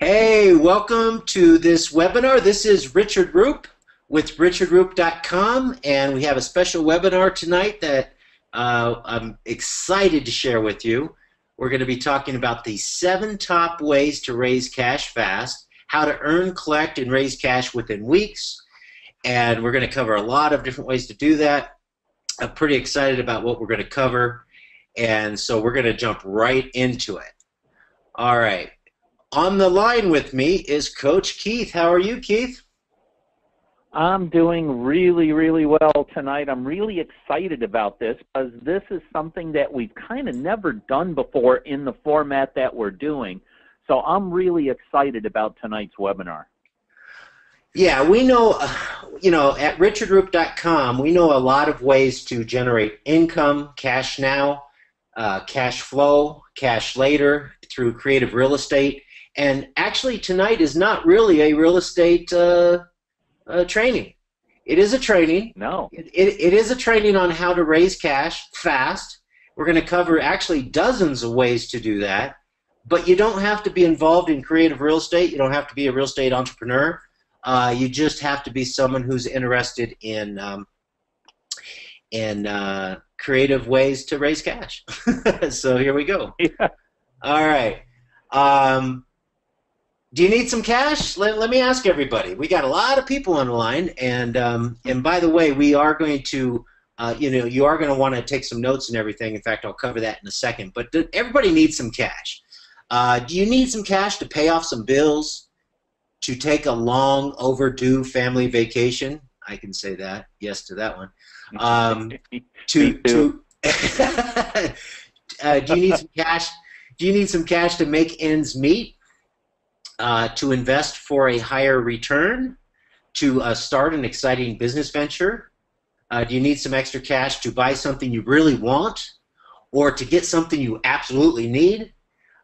Hey, welcome to this webinar. This is Richard Roop with richardroop.com, and we have a special webinar tonight that I'm excited to share with you. We're going to be talking about the 7 top ways to raise cash fast, how to earn, collect, and raise cash within weeks, and we're going to cover a lot of different ways to do that. I'm pretty excited about what we're going to cover, and so we're going to jump right into it. All right. On the line with me is Coach Keith. How are you, Keith? I'm doing really well tonight. I'm really excited about this because this is something that we've kind of never done before in the format that we're doing. So I'm really excited about tonight's webinar. Yeah, we know, at richardroop.com, we know a lot of ways to generate income, cash now, cash flow, cash later through creative real estate. And actually, tonight is not really a real estate training. It is a training. No. It is a training on how to raise cash fast. We're going to cover actually dozens of ways to do that. But you don't have to be involved in creative real estate. You don't have to be a real estate entrepreneur. You just have to be someone who's interested in creative ways to raise cash. So here we go. Yeah. All right. Do you need some cash? Let me ask everybody. We got a lot of people on the line, and by the way, we are going to, you are going to want to take some notes and everything. In fact, I'll cover that in a second. But everybody needs some cash. Do you need some cash to pay off some bills, to take a long overdue family vacation? I can say that. Yes to that one. Do you need some cash? Do you need some cash to make ends meet? To invest for a higher return, to start an exciting business venture? Do you need some extra cash to buy something you really want, or to get something you absolutely need?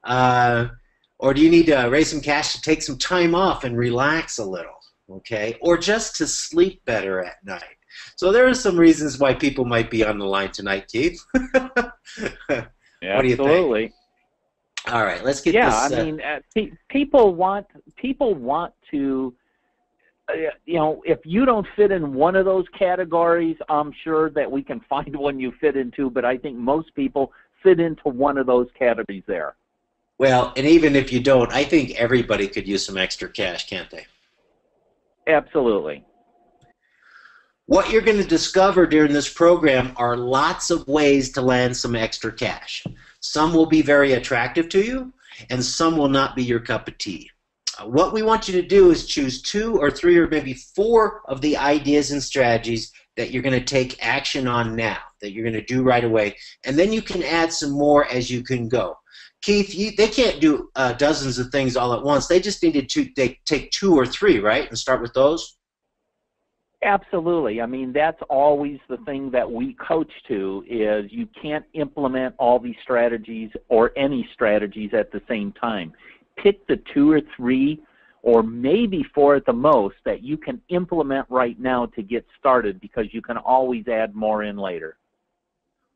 Or do you need to raise some cash to take some time off and relax a little, okay? Or just to sleep better at night? So there are some reasons why people might be on the line tonight, Keith. What do you think? All right, let's get this. Yeah, I mean, people want to, if you don't fit in one of those categories, I'm sure that we can find one you fit into, but I think most people fit into one of those categories there. Well, and even if you don't, I think everybody could use some extra cash, can't they? Absolutely. What you're going to discover during this program are lots of ways to land some extra cash. Some will be very attractive to you, and some will not be your cup of tea. What we want you to do is choose 2 or 3 or maybe 4 of the ideas and strategies that you're going to take action on now, that you're going to do right away, and then you can add some more as you can go. Keith, they can't do dozens of things all at once. They just needed to take 2 or 3, right, and start with those? Absolutely. I mean, that's always the thing that we coach to, is you can't implement all these strategies or any strategies at the same time. Pick the 2 or 3 or maybe 4 at the most that you can implement right now to get started, because you can always add more in later.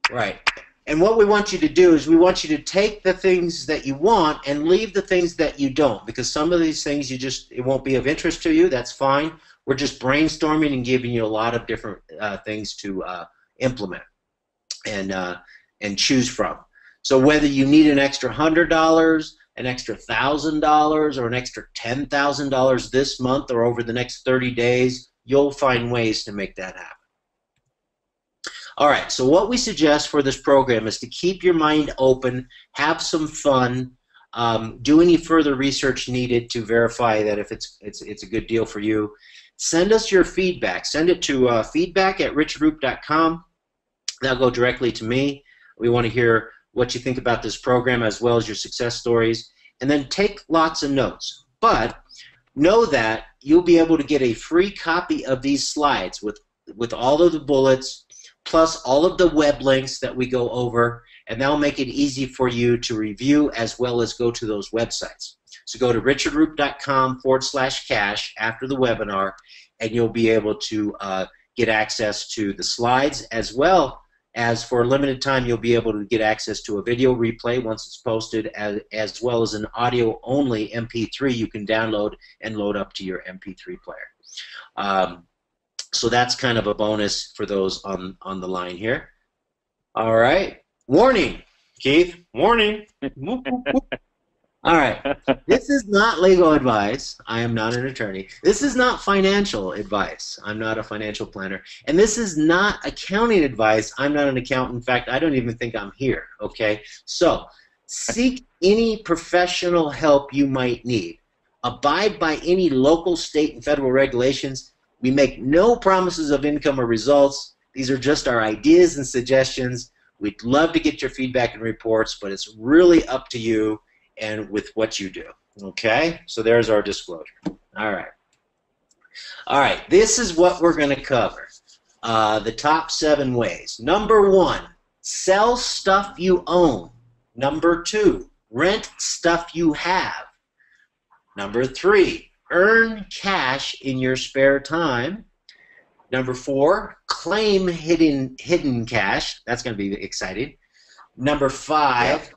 Right. And what we want you to do is we want you to take the things that you want and leave the things that you don't, because some of these things it won't be of interest to you. That's fine. We're just brainstorming and giving you a lot of different things to implement and choose from. So whether you need an extra $100, an extra $1,000, or an extra $10,000 this month or over the next 30 days, you'll find ways to make that happen. All right, so what we suggest for this program is to keep your mind open, have some fun, do any further research needed to verify that if it's a good deal for you. Send us your feedback. Send it to feedback@richardroop.com. That'll go directly to me. We want to hear what you think about this program as well as your success stories. And then take lots of notes. But know that you'll be able to get a free copy of these slides with all of the bullets, plus all of the web links that we go over, and that'll make it easy for you to review as well as go to those websites. So go to richardroop.com/cash after the webinar, and you'll be able to get access to the slides as well as for a limited time you'll be able to get access to a video replay once it's posted, as well as an audio-only MP3 you can download and load up to your MP3 player. So that's kind of a bonus for those on the line here. All right. Warning, Keith. Warning. All right. This is not legal advice. I am not an attorney. This is not financial advice. I'm not a financial planner. And this is not accounting advice. I'm not an accountant. In fact, I don't even think I'm here. Okay? So, seek any professional help you might need. Abide by any local, state, and federal regulations. We make no promises of income or results. These are just our ideas and suggestions. We'd love to get your feedback and reports, but it's really up to you and with what you do. Okay? So there's our disclosure. All right. All right. This is what we're going to cover. The top 7 ways. Number 1, sell stuff you own. Number 2, rent stuff you have. Number 3, earn cash in your spare time. Number 4, claim hidden cash. That's going to be exciting. Number 5,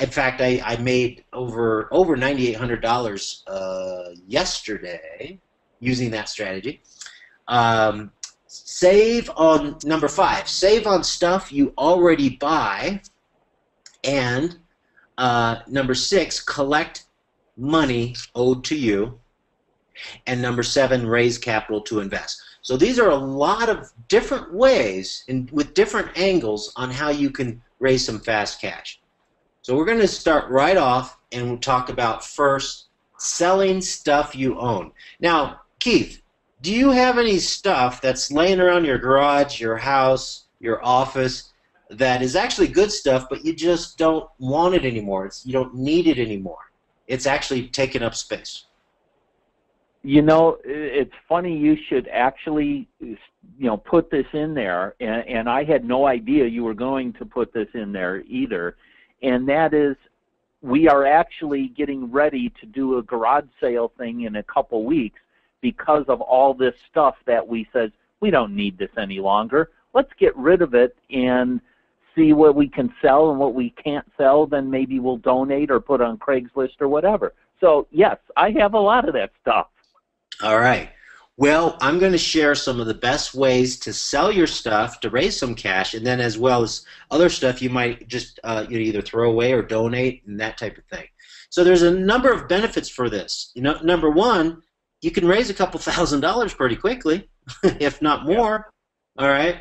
in fact, I made over $9,800 yesterday using that strategy. Save on number 5. Save on stuff you already buy. And number 6, collect money owed to you. And number 7, raise capital to invest. So these are a lot of different ways and with different angles on how you can raise some fast cash. So we're going to start right off and we'll talk about first selling stuff you own. Now, Keith, do you have any stuff that's laying around your garage, your house, your office that is actually good stuff, but you just don't want it anymore? You don't need it anymore. It's actually taking up space. You know, it's funny you should actually, put this in there, and I had no idea you were going to put this in there either, and that is we are actually getting ready to do a garage sale thing in a couple weeks because of all this stuff that we said, we don't need this any longer. Let's get rid of it and see what we can sell, and what we can't sell, then maybe we'll donate or put on Craigslist or whatever. So, yes, I have a lot of that stuff. All right. Well, I'm going to share some of the best ways to sell your stuff to raise some cash, and then as well as other stuff you might just either throw away or donate and that type of thing. So there's a number of benefits for this. Number 1, you can raise a couple $1,000s pretty quickly, if not more. All right.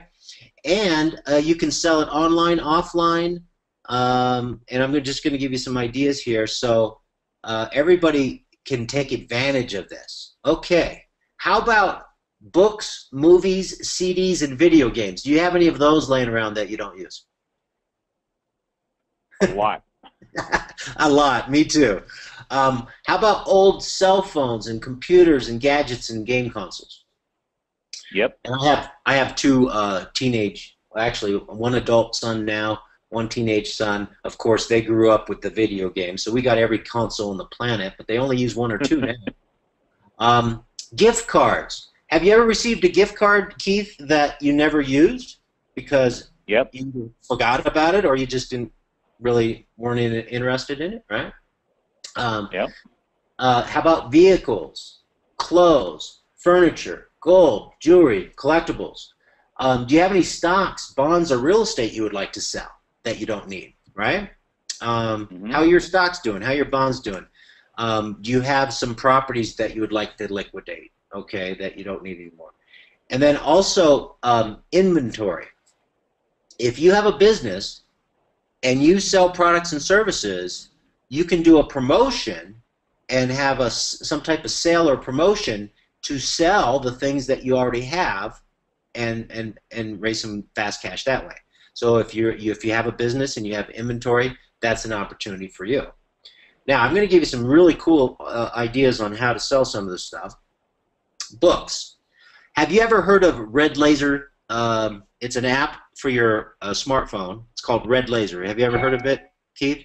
And you can sell it online, offline, and I'm just going to give you some ideas here so everybody can take advantage of this. Okay, how about books, movies, CDs, and video games? Do you have any of those laying around that you don't use? A lot. A lot, me too. How about old cell phones and computers and gadgets and game consoles? Yep. And I have 2 actually one adult son now, 1 teenage son. Of course, they grew up with the video game, so we got every console on the planet, but they only use 1 or 2 now. Gift cards. Have you ever received a gift card, Keith, that you never used because you forgot about it, or you just weren't interested in it, right? How about vehicles, clothes, furniture, gold, jewelry, collectibles? Do you have any stocks, bonds, or real estate you would like to sell that you don't need, right? How are your stocks doing? How are your bonds doing? Do you have some properties that you would like to liquidate, okay, that you don't need anymore? And then also inventory. If you have a business and you sell products and services, you can do a promotion and have some type of sale or promotion to sell the things that you already have and raise some fast cash that way. So if you have a business and you have inventory, that's an opportunity for you. Now, I'm going to give you some really cool ideas on how to sell some of this stuff. Books. Have you ever heard of Red Laser? It's an app for your smartphone. It's called Red Laser. Have you ever heard of it, Keith?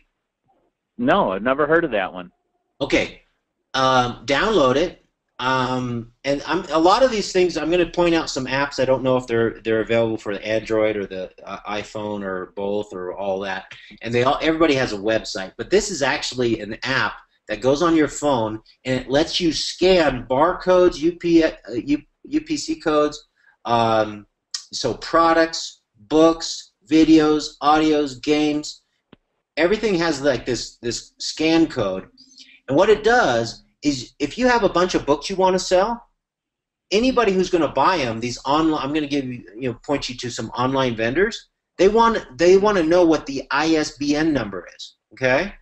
No, I've never heard of that one. Okay. Download it. And a lot of these things, I'm going to point out some apps. I don't know if they're available for the Android or the iPhone or both or all that. And everybody has a website, but this is actually an app that goes on your phone and it lets you scan barcodes, UPC codes, so products, books, videos, audios, games. Everything has like this scan code, and what it does is if you have a bunch of books you want to sell, anybody who's going to buy them, these online, I'm going to give you, point you to some online vendors. They want to know what the ISBN number is. Okay,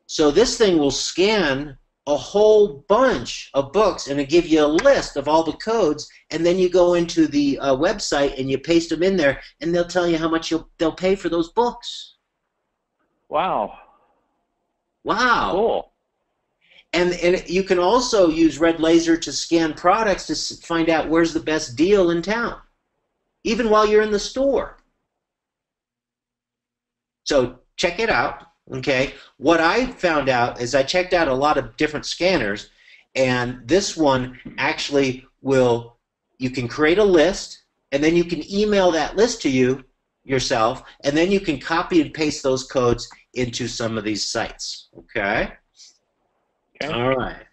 so this thing will scan a whole bunch of books and it'll give you a list of all the codes, and then you go into the website and you paste them in there, and they'll tell you how much they'll pay for those books. Wow. Wow. Cool. And you can also use Red Laser to scan products to find out where's the best deal in town, even while you're in the store. So check it out. Okay. What I found out is I checked out a lot of different scanners, and this one actually you can create a list, and then you can email that list to yourself, and then you can copy and paste those codes into some of these sites. Okay? Okay. All right.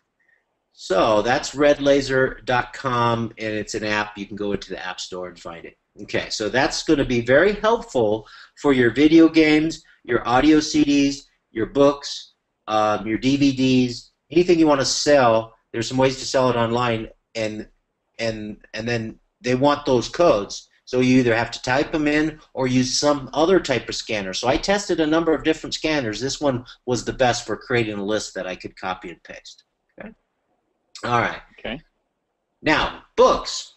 So that's redlaser.com, and it's an app. You can go into the App Store and find it. Okay, so that's going to be very helpful for your video games, your audio CDs, your books, your DVDs, anything you want to sell. There's some ways to sell it online, and then they want those codes. So you either have to type them in or use some other type of scanner. So I tested a number of different scanners. This one was the best for creating a list that I could copy and paste. Okay. All right. Okay. Now, books.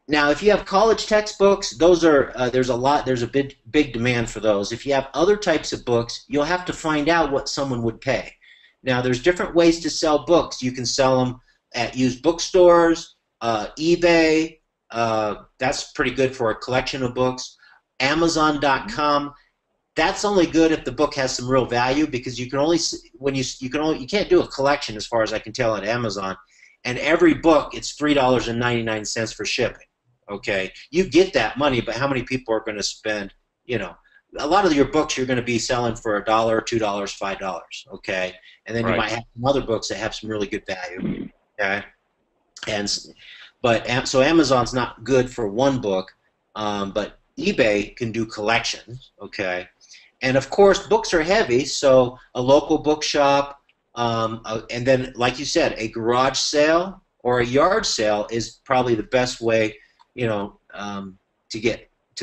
Now, if you have college textbooks, those are there's a big demand for those. If you have other types of books, you'll have to find out what someone would pay. Now, there's different ways to sell books. You can sell them at used bookstores, eBay. That's pretty good for a collection of books. Amazon.com. That's only good if the book has some real value, because you can only you can't do a collection, as far as I can tell, at Amazon. And every book, it's $3.99 for shipping. Okay, you get that money, but how many people are going to spend? A lot of your books you're going to be selling for $1, $2, $5. Okay, and then you might have some other books that have some really good value. Okay, so Amazon's not good for one book, but eBay can do collections. Okay, and of course books are heavy, so a local bookshop, and then, like you said, a garage sale or a yard sale is probably the best way, to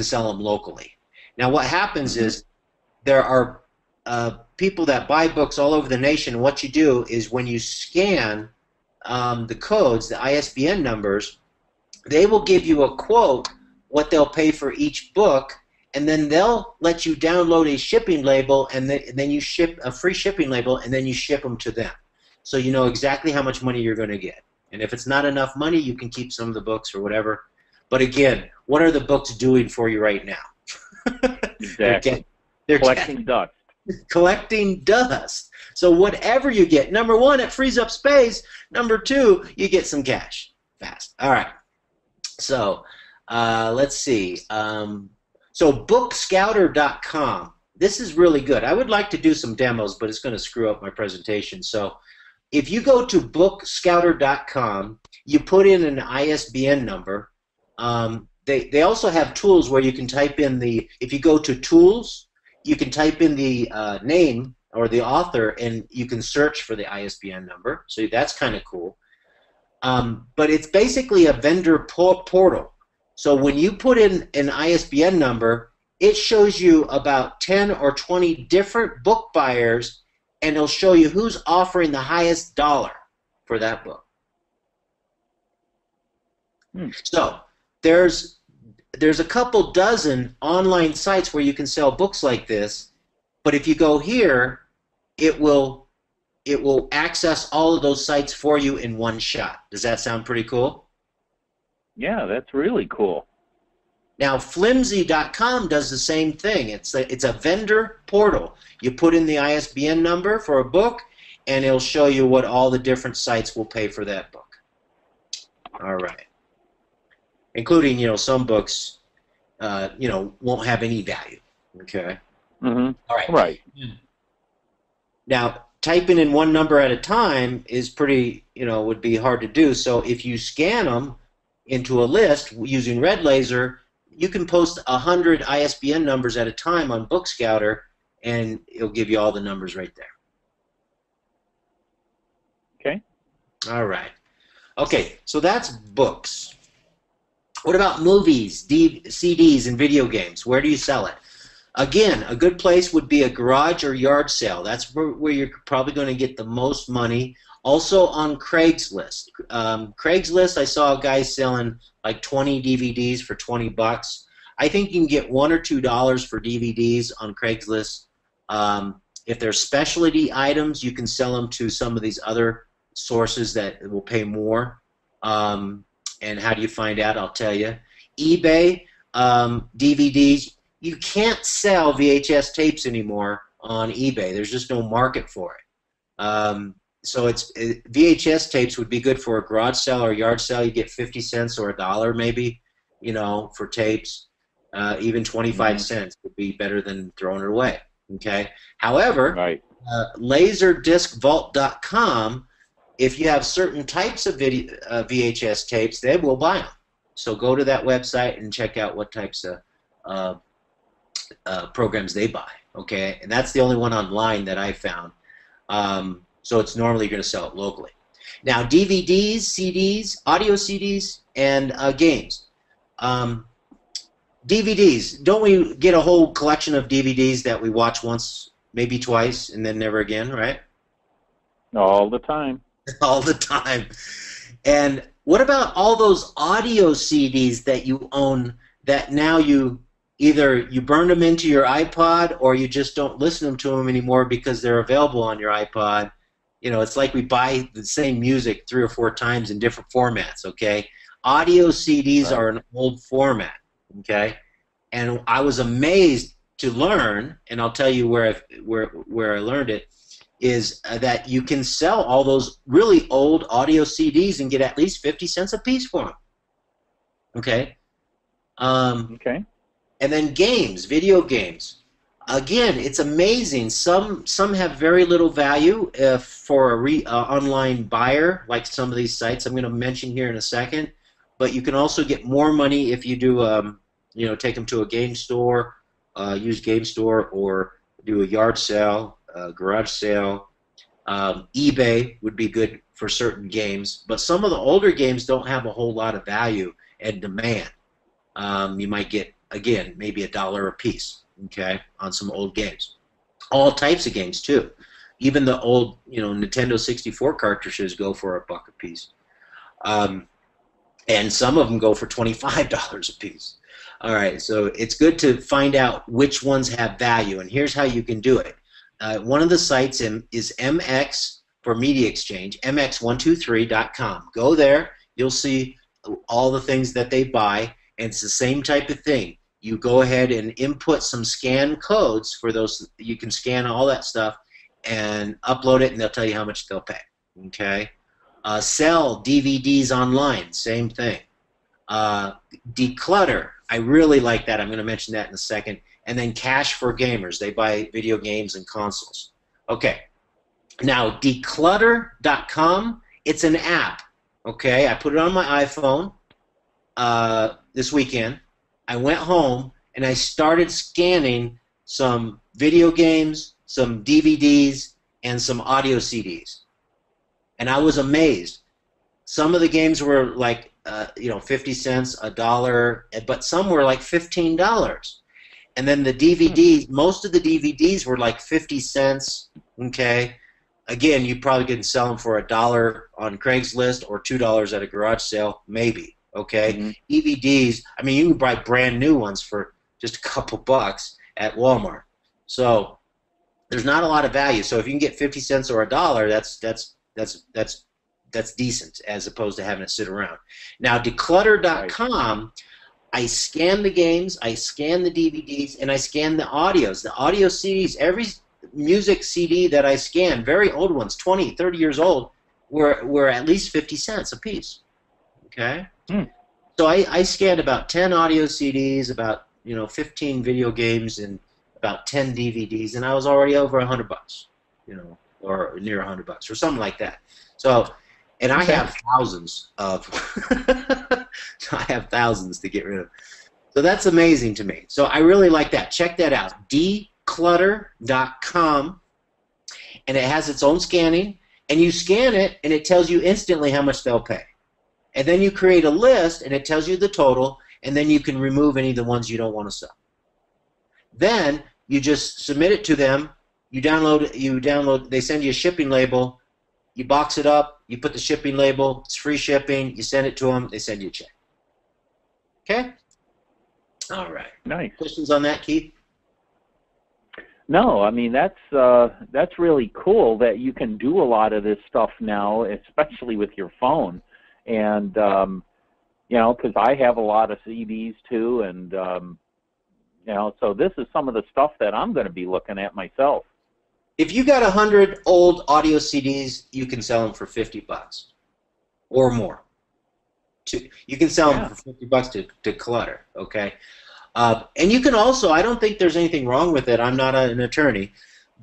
sell them locally. Now, what happens is there are people that buy books all over the nation. What you do is when you scan the codes, the ISBN numbers, they will give you a quote what they'll pay for each book, and then they'll let you download a shipping label, and then you ship a free shipping label, and then you ship them to them. So you know exactly how much money you're going to get. And if it's not enough money, you can keep some of the books or whatever. But again, what are the books doing for you right now? Exactly. They're collecting dust. Collecting dust. So whatever you get, number one, it frees up space. Number two, you get some cash fast. All right. So let's see. So bookscouter.com. This is really good. I would like to do some demos, but it's going to screw up my presentation. So if you go to bookscouter.com, you put in an ISBN number. They also have tools where you can type in if you go to tools, you can type in the name or the author, and you can search for the ISBN number. So that's kind of cool. But it's basically a vendor portal. So when you put in an ISBN number, it shows you about 10 or 20 different book buyers, and it'll show you who's offering the highest dollar for that book. So there's a couple dozen online sites where you can sell books like this, but if you go here, it will access all of those sites for you in one shot. Does that sound pretty cool? Yeah, that's really cool. Now, flimsy.com does the same thing. It's a vendor portal. You put in the ISBN number for a book, and it'll show you what all the different sites will pay for that book. All right. Including, some books, won't have any value. Okay. Mm-hmm. All right. Right. Now, typing in one number at a time is pretty, would be hard to do. So if you scan them into a list using Red Laser, you can post 100 ISBN numbers at a time on Book Scouter, and it'll give you all the numbers right there. Okay. All right. Okay, so that's books. What about movies, CDs, and video games? Where do you sell it? Again, a good place would be a garage or yard sale. That's where you're probably going to get the most money. Also on Craigslist. Craigslist, I saw a guy selling like 20 DVDs for 20 bucks. I think you can get $1 or $2 for DVDs on Craigslist. If they're specialty items, you can sell them to some of these other sources that will pay more. And how do you find out? I'll tell you. eBay, DVDs. You can't sell VHS tapes anymore on eBay. There's just no market for it. So VHS tapes would be good for a garage sale or yard sale. You get 50 cents or $1 maybe, for tapes. Even 25 cents would be better than throwing it away. Okay. However, right. LaserdiscVault.com, if you have certain types of VHS tapes, they will buy them. So go to that website and check out what types of programs they buy. Okay, and that's the only one online that I found. So it's normally going to sell it locally. Now DVDs, CDs, audio CDs, and games. DVDs. Don't we get a whole collection of DVDs that we watch once, maybe twice, and then never again, right? All the time. All the time. And what about all those audio CDs that you own that now either you burned them into your iPod or you just don't listen to them anymore because they're available on your iPod? It's like we buy the same music 3 or 4 times in different formats, okay? Audio CDs are an old format, okay? And I was amazed to learn, and I'll tell you where I learned it, is that you can sell all those really old audio CDs and get at least 50 cents a piece for them. Okay? Okay. And then games, video games. Again, it's amazing. Some have very little value for a online buyer, like some of these sites I'm going to mention here in a second. But you can also get more money if you do, take them to a game store, used game store, or do a yard sale, garage sale. eBay would be good for certain games, but some of the older games don't have a whole lot of value and demand. You might get, again, maybe $1 a piece, okay, on some old games. All types of games too. Even the old, Nintendo 64 cartridges go for $1 a piece, and some of them go for $25 a piece. All right, so it's good to find out which ones have value, and here's how you can do it. One of the sites is MX for Media Exchange, mx123.com. Go there, you'll see all the things that they buy, and it's the same type of thing. You go ahead and input some scan codes for those. You can scan all that stuff and upload it, and they'll tell you how much they'll pay. Okay. Sell DVDs online, same thing. Declutter, I really like that. I'm going to mention that in a second. And then Cash for Gamers, they buy video games and consoles. Okay. Now, declutter.com, it's an app. Okay, I put it on my iPhone this weekend. I went home and I started scanning some video games, some DVDs, and some audio CDs. And I was amazed. Some of the games were like, 50 cents, $1, but some were like $15. And then the DVDs, most of the DVDs were like 50 cents, okay? Again, you probably could sell them for $1 on Craigslist or $2 at a garage sale, maybe, okay? Mm-hmm. DVDs, I mean, you can buy brand new ones for just a couple bucks at Walmart. So there's not a lot of value. So if you can get 50 cents or $1, that's decent as opposed to having to sit around. Now, declutter.com, I scan the games, I scan the DVDs, and I scan the audios. The audio CDs, music CD that I scanned, very old ones, 20, 30 years old, were at least 50 cents a piece. Okay? Hmm. So I scanned about 10 audio CDs, about 15 video games, and about 10 DVDs, and I was already over $100, or near $100 or something like that. So, and I Okay. have thousands of, I have thousands to get rid of. So that's amazing to me. So I really like that. Check that out, declutter.com, and it has its own scanning, and you scan it, and it tells you instantly how much they'll pay. And then you create a list, and it tells you the total, and then you can remove any of the ones you don't want to sell. Then you just submit it to them. You download. They send you a shipping label. You box it up. You put the shipping label. It's free shipping. You send it to them. They send you a check. Okay. All right. Nice. Questions on that, Keith? No, I mean that's really cool that you can do a lot of this stuff now, especially with your phone. And because I have a lot of CDs too, and so this is some of the stuff that I'm going to be looking at myself. If you got 100 old audio CDs, you can sell them for $50 or more. You can sell them for $50 to clutter. Okay. And you can also, I don't think there's anything wrong with it. I'm not an attorney,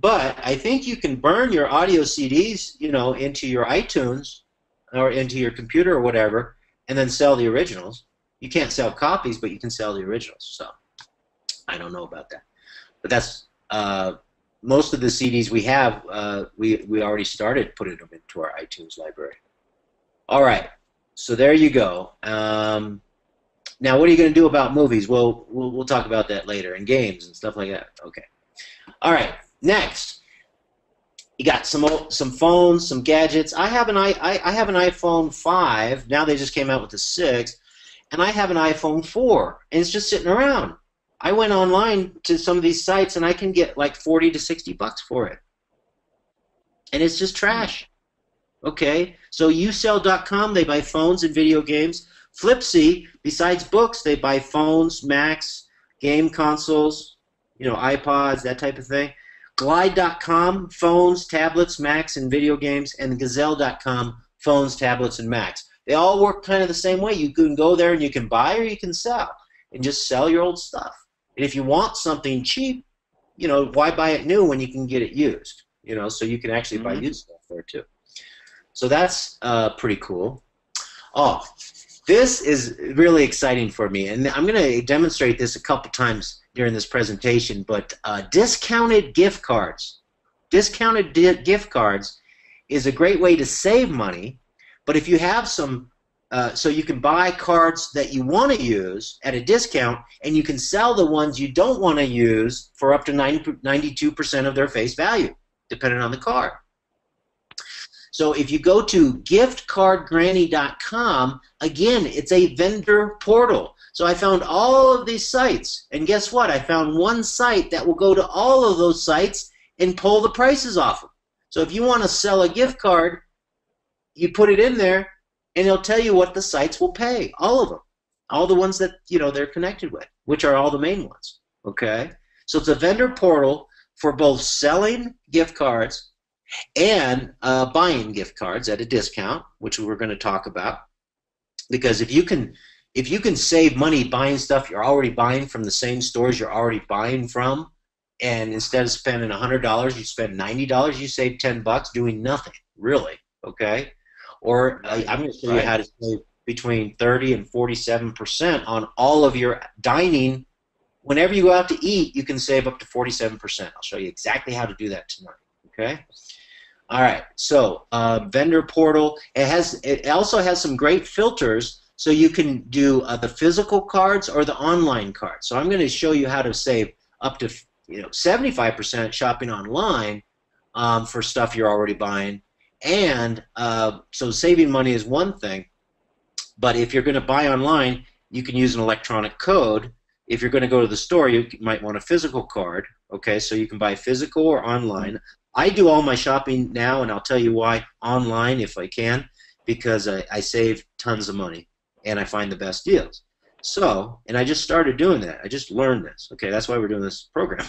but I think you can burn your audio CDs, into your iTunes or into your computer or whatever, and then sell the originals. You can't sell copies, but you can sell the originals. So I don't know about that, but that's most of the CDs we have. We already started putting them into our iTunes library. All right, so there you go. Now, what are you going to do about movies? Well, we'll talk about that later, and games and stuff like that. Okay. All right. Next, you got some phones, some gadgets. I have an iPhone 5. Now they just came out with the 6, and I have an iPhone 4, and it's just sitting around. I went online to some of these sites, and I can get like $40 to $60 for it, and it's just trash. Okay. So usell.com, they buy phones and video games. Flipsy, besides books, they buy phones, Macs, game consoles, iPods, that type of thing. Glide.com, phones, tablets, Macs, and video games. And Gazelle.com, phones, tablets, and Macs. They all work kind of the same way. You can go there and you can buy or you can sell, and just sell your old stuff. And if you want something cheap, why buy it new when you can get it used? So you can actually buy used stuff there too. So that's pretty cool. Oh, this is really exciting for me, and I'm going to demonstrate this a couple times during this presentation, but discounted gift cards. Discounted gift cards is a great way to save money, but if you have some, so you can buy cards that you want to use at a discount, and you can sell the ones you don't want to use for up to 92% of their face value, depending on the card. So if you go to giftcardgranny.com, again, it's a vendor portal. So I found all of these sites, and guess what? I found one site that will go to all of those sites and pull the prices off them. So if you want to sell a gift card, you put it in there, and it'll tell you what the sites will pay, all of them, all the ones that they're connected with, which are all the main ones. Okay, so it's a vendor portal for both selling gift cards and buying gift cards at a discount, which we're going to talk about. Because if you can save money buying stuff you're already buying from the same stores you're already buying from, and instead of spending $100, you spend $90, you save $10 doing nothing, really. Okay, or I'm going to show you how to save between 30 and 47% on all of your dining. Whenever you go out to eat, you can save up to 47%. I'll show you exactly how to do that tonight. Okay. All right. So vendor portal. It also has some great filters, so you can do the physical cards or the online cards. So I'm going to show you how to save up to 75% shopping online for stuff you're already buying. And so saving money is one thing, but if you're going to buy online, you can use an electronic code. If you're going to go to the store, you might want a physical card. Okay, so you can buy physical or online. I do all my shopping now, and I'll tell you why, online if I can, because I save tons of money and I find the best deals. So, and I just started doing that. I just learned this. Okay, that's why we're doing this program.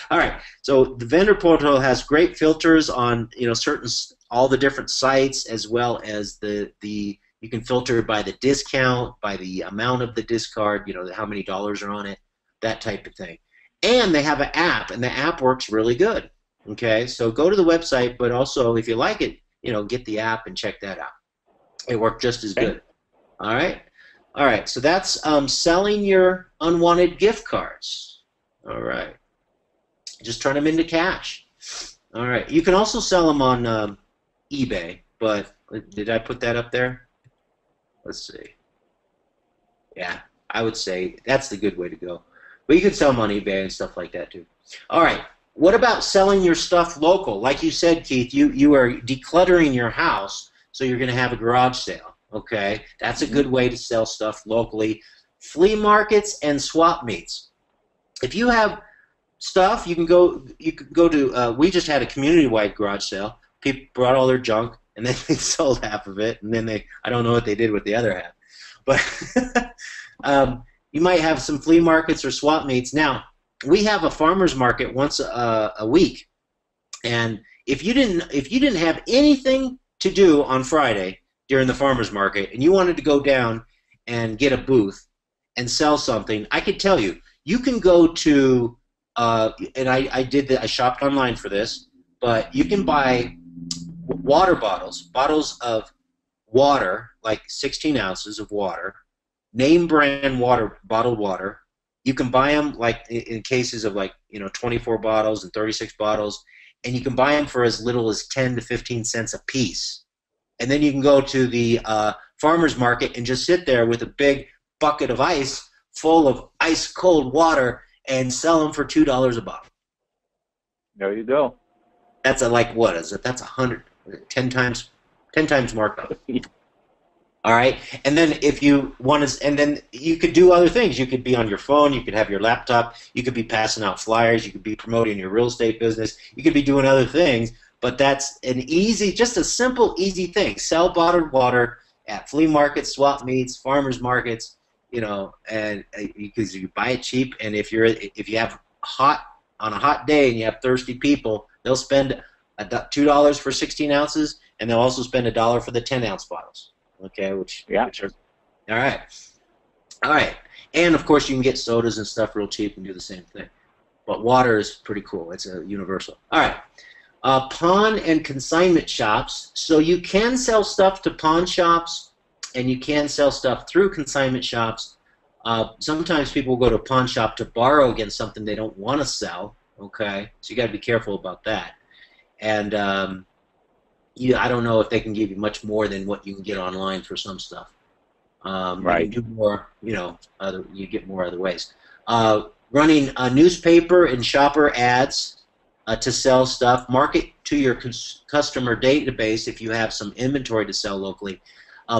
All right. So the vendor portal has great filters on, certain all the different sites, as well as the you can filter by the discount, by the amount of the discard, how many dollars are on it, that type of thing. And they have an app, and the app works really good. Okay, so go to the website, but also if you like it, get the app and check that out. It worked just as Okay. good. All right. All right. So that's selling your unwanted gift cards. All right. Just turn them into cash. All right. You can also sell them on eBay, but did I put that up there? Let's see. Yeah, I would say that's the good way to go. But you can sell them on eBay and stuff like that too. All right. What about selling your stuff local? Like you said, Keith, you are decluttering your house, so you're going to have a garage sale. Okay, that's a good way to sell stuff locally. Flea markets and swap meets. If you have stuff, you can go. You could go to. We just had a community-wide garage sale. People brought all their junk, and then they sold half of it, and then I don't know what they did with the other half. But you might have some flea markets or swap meets. Now, we have a farmers market once a week, and if you didn't have anything to do on Friday during the farmers market, and you wanted to go down and get a booth and sell something, I could tell you, you can go to, and I did that. I shopped online for this, but you can buy water bottles of water, like 16 ounces of water, name brand water, bottled water. You can buy them like in cases of 24 bottles and 36 bottles, and you can buy them for as little as 10 to 15 cents a piece. And then you can go to the farmer's market and just sit there with a big bucket of ice full of ice cold water and sell them for $2 a bottle. There you go. That's what is it? That's 10 times markup. All right, and then if you want to, and then you could do other things. You could be on your phone. You could have your laptop. You could be passing out flyers. You could be promoting your real estate business. You could be doing other things. But that's just a simple, easy thing. Sell bottled water at flea markets, swap meets, farmers markets. And because you buy it cheap, and if you have on a hot day and you have thirsty people, they'll spend $2 for 16 ounces, and they'll also spend $1 for the 10-ounce bottles. Okay, which are all right, and of course you can get sodas and stuff real cheap and do the same thing. But water is pretty cool. It's a universal. All right, pawn and consignment shops. So you can sell stuff to pawn shops, and you can sell stuff through consignment shops. Sometimes people go to a pawn shop to borrow against something they don't want to sell. Okay, so you got to be careful about that. And I don't know if they can give you much more than what you can get online for some stuff. Right. You can do more, you get more other ways. Running a newspaper and shopper ads to sell stuff. Market to your customer database if you have some inventory to sell locally.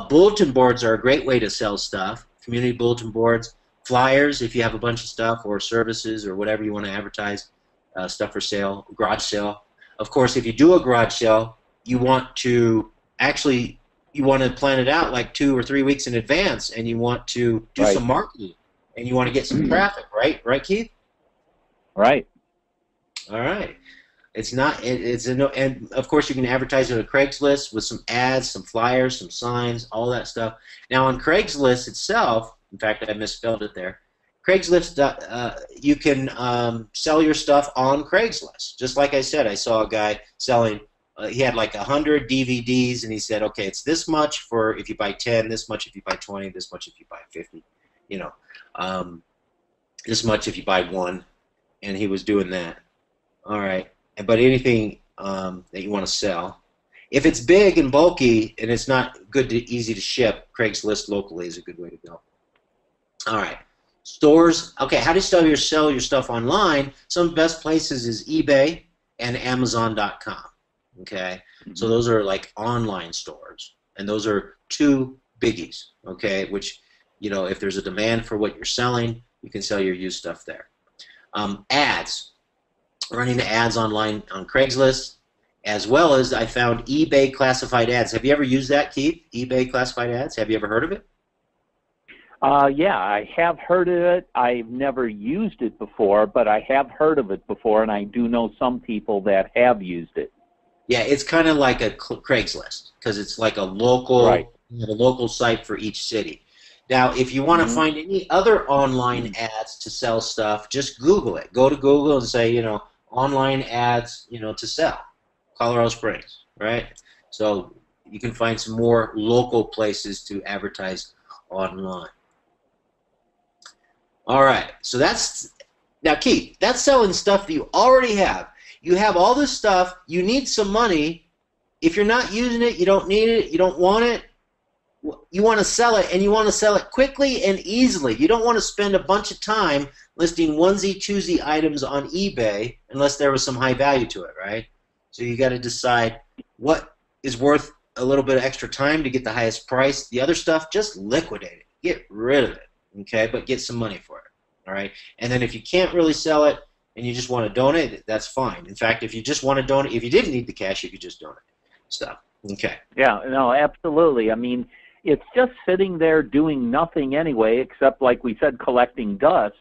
Bulletin boards are a great way to sell stuff. Community bulletin boards. Flyers if you have a bunch of stuff or services or whatever you want to advertise. Stuff for sale. Garage sale. Of course, if you do a garage sale, you want to plan it out like 2 or 3 weeks in advance, and you want to do some marketing, and you want to get some traffic, right, Keith? Right. All right. And of course you can advertise it on Craigslist with some ads, some flyers, some signs, all that stuff. Now on Craigslist itself, in fact I misspelled it there. Craigslist, you can sell your stuff on Craigslist. Just like I said, I saw a guy selling. He had like 100 DVDs, and he said, okay, it's this much for if you buy 10, this much if you buy 20, this much if you buy 50, this much if you buy one, and he was doing that. All right, but anything that you want to sell, if it's big and bulky and it's not easy to ship, Craigslist locally is a good way to go. All right, stores. Okay, how do you sell your stuff online? Some of the best places is eBay and Amazon.com. Okay, so those are like online stores, and those are two biggies. Okay, which if there's a demand for what you're selling, you can sell your used stuff there. Ads, running ads online on Craigslist, as well as I found eBay classified ads. Have you ever used that, Keith? eBay classified ads. Have you ever heard of it? Yeah, I have heard of it. I've never used it before, but I have heard of it before, and I do know some people that have used it. Yeah, it's kind of like a Craigslist because it's like Right. you have a local site for each city. Now, if you want to Hmm. find any other online ads to sell stuff, just Google it. Go to Google and say, online ads, to sell, Colorado Springs, right? So you can find some more local places to advertise online. All right, so that's now, Keith. That's selling stuff that you already have. You have all this stuff. You need some money. If you're not using it, you don't need it. You don't want it. You want to sell it, and you want to sell it quickly and easily. You don't want to spend a bunch of time listing onesie, twosie items on eBay unless there was some high value to it, right? So you got to decide what is worth a little bit of extra time to get the highest price. The other stuff, just liquidate it. Get rid of it, okay? But get some money for it, all right? And then if you can't really sell it and you just want to donate it, that's fine. In fact, if you just want to donate, if you didn't need the cash, you could just donate stuff, okay? Yeah, no, absolutely. I mean, it's just sitting there doing nothing anyway, except, like we said, collecting dust.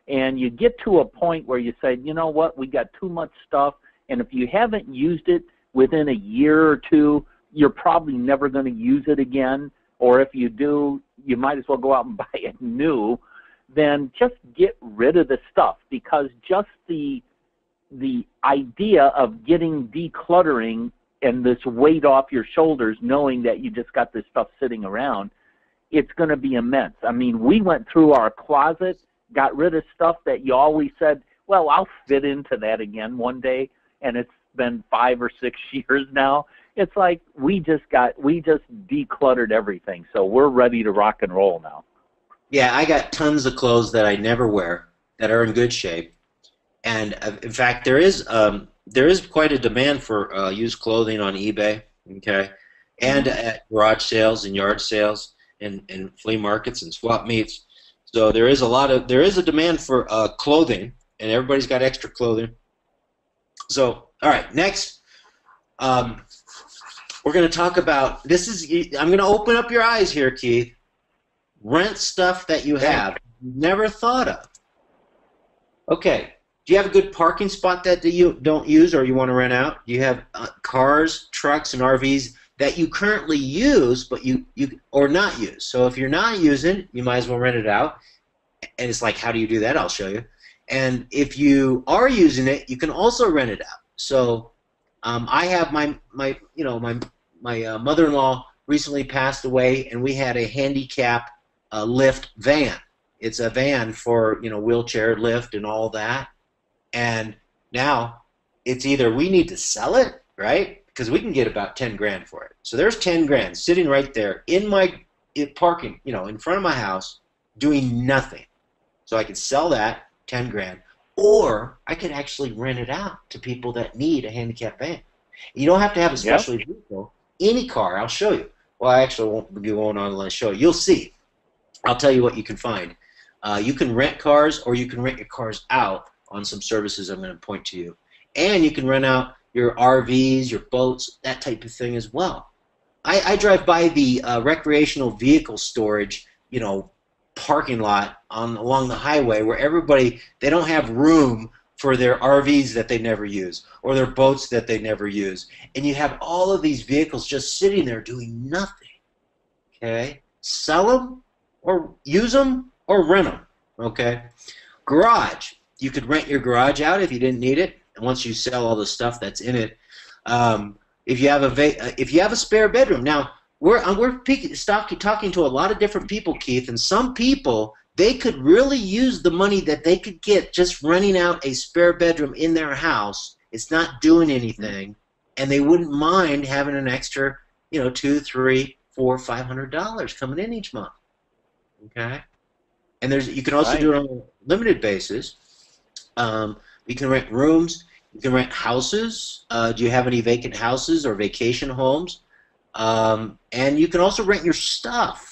And you get to a point where you say, you know what, we got too much stuff, and if you haven't used it within a year or two, you're probably never going to use it again. Or if you do, you might as well go out and buy it new. Then just get rid of the stuff, because just the idea of getting decluttering and this weight off your shoulders, knowing that you just got this stuff sitting around, it's going to be immense. I mean, we went through our closet, got rid of stuff that you always said, well, I'll fit into that again one day, and it's been 5 or 6 years now. It's like we just decluttered everything, so we're ready to rock and roll now. Yeah, I got tons of clothes that I never wear that are in good shape, and in fact, there is quite a demand for used clothing on eBay, okay, and Mm-hmm. at garage sales and yard sales and flea markets and swap meets. So there is a demand for clothing, and everybody's got extra clothing. So all right, next we're going to talk about this is I'm going to open up your eyes here, Keith. Rent stuff that you Okay. have never thought of. Okay. Do you have a good parking spot that you don't use or you want to rent out? Do you have cars, trucks, and RVs that you currently use but you or not use? So if you're not using, you might as well rent it out. And it's like, how do you do that? I'll show you. And if you are using it, you can also rent it out. So I have my mother-in-law recently passed away, and we had a handicap lift van. It's a van for wheelchair lift and all that. And now it's either we need to sell it, right? Because we can get about 10 grand for it. So there's 10 grand sitting right there in my parking, in front of my house, doing nothing. So I could sell that 10 grand, or I could actually rent it out to people that need a handicap van. You don't have to have a Yep. special vehicle. Any car, I'll show you. Well, I actually won't be going on and show you. You'll see. I'll tell you what you can find. You can rent cars, or you can rent your cars out on some services I'm going to point to you. And you can rent out your RVs, your boats, that type of thing as well. I drive by the recreational vehicle storage, parking lot along the highway where they don't have room for their RVs that they never use or their boats that they never use. And you have all of these vehicles just sitting there doing nothing. Okay? Sell them or use them or rent them. Okay? Garage. You could rent your garage out if you didn't need it. And once you sell all the stuff that's in it, if you have a spare bedroom. Now we're talking to a lot of different people, Keith, and some people, they could really use the money that they could get just renting out a spare bedroom in their house. It's not doing anything, and they wouldn't mind having an extra, $2, $3, $4, $500 coming in each month. Okay, and you can also Right. do it on a limited basis. You can rent rooms. You can rent houses. Do you have any vacant houses or vacation homes? And you can also rent your stuff.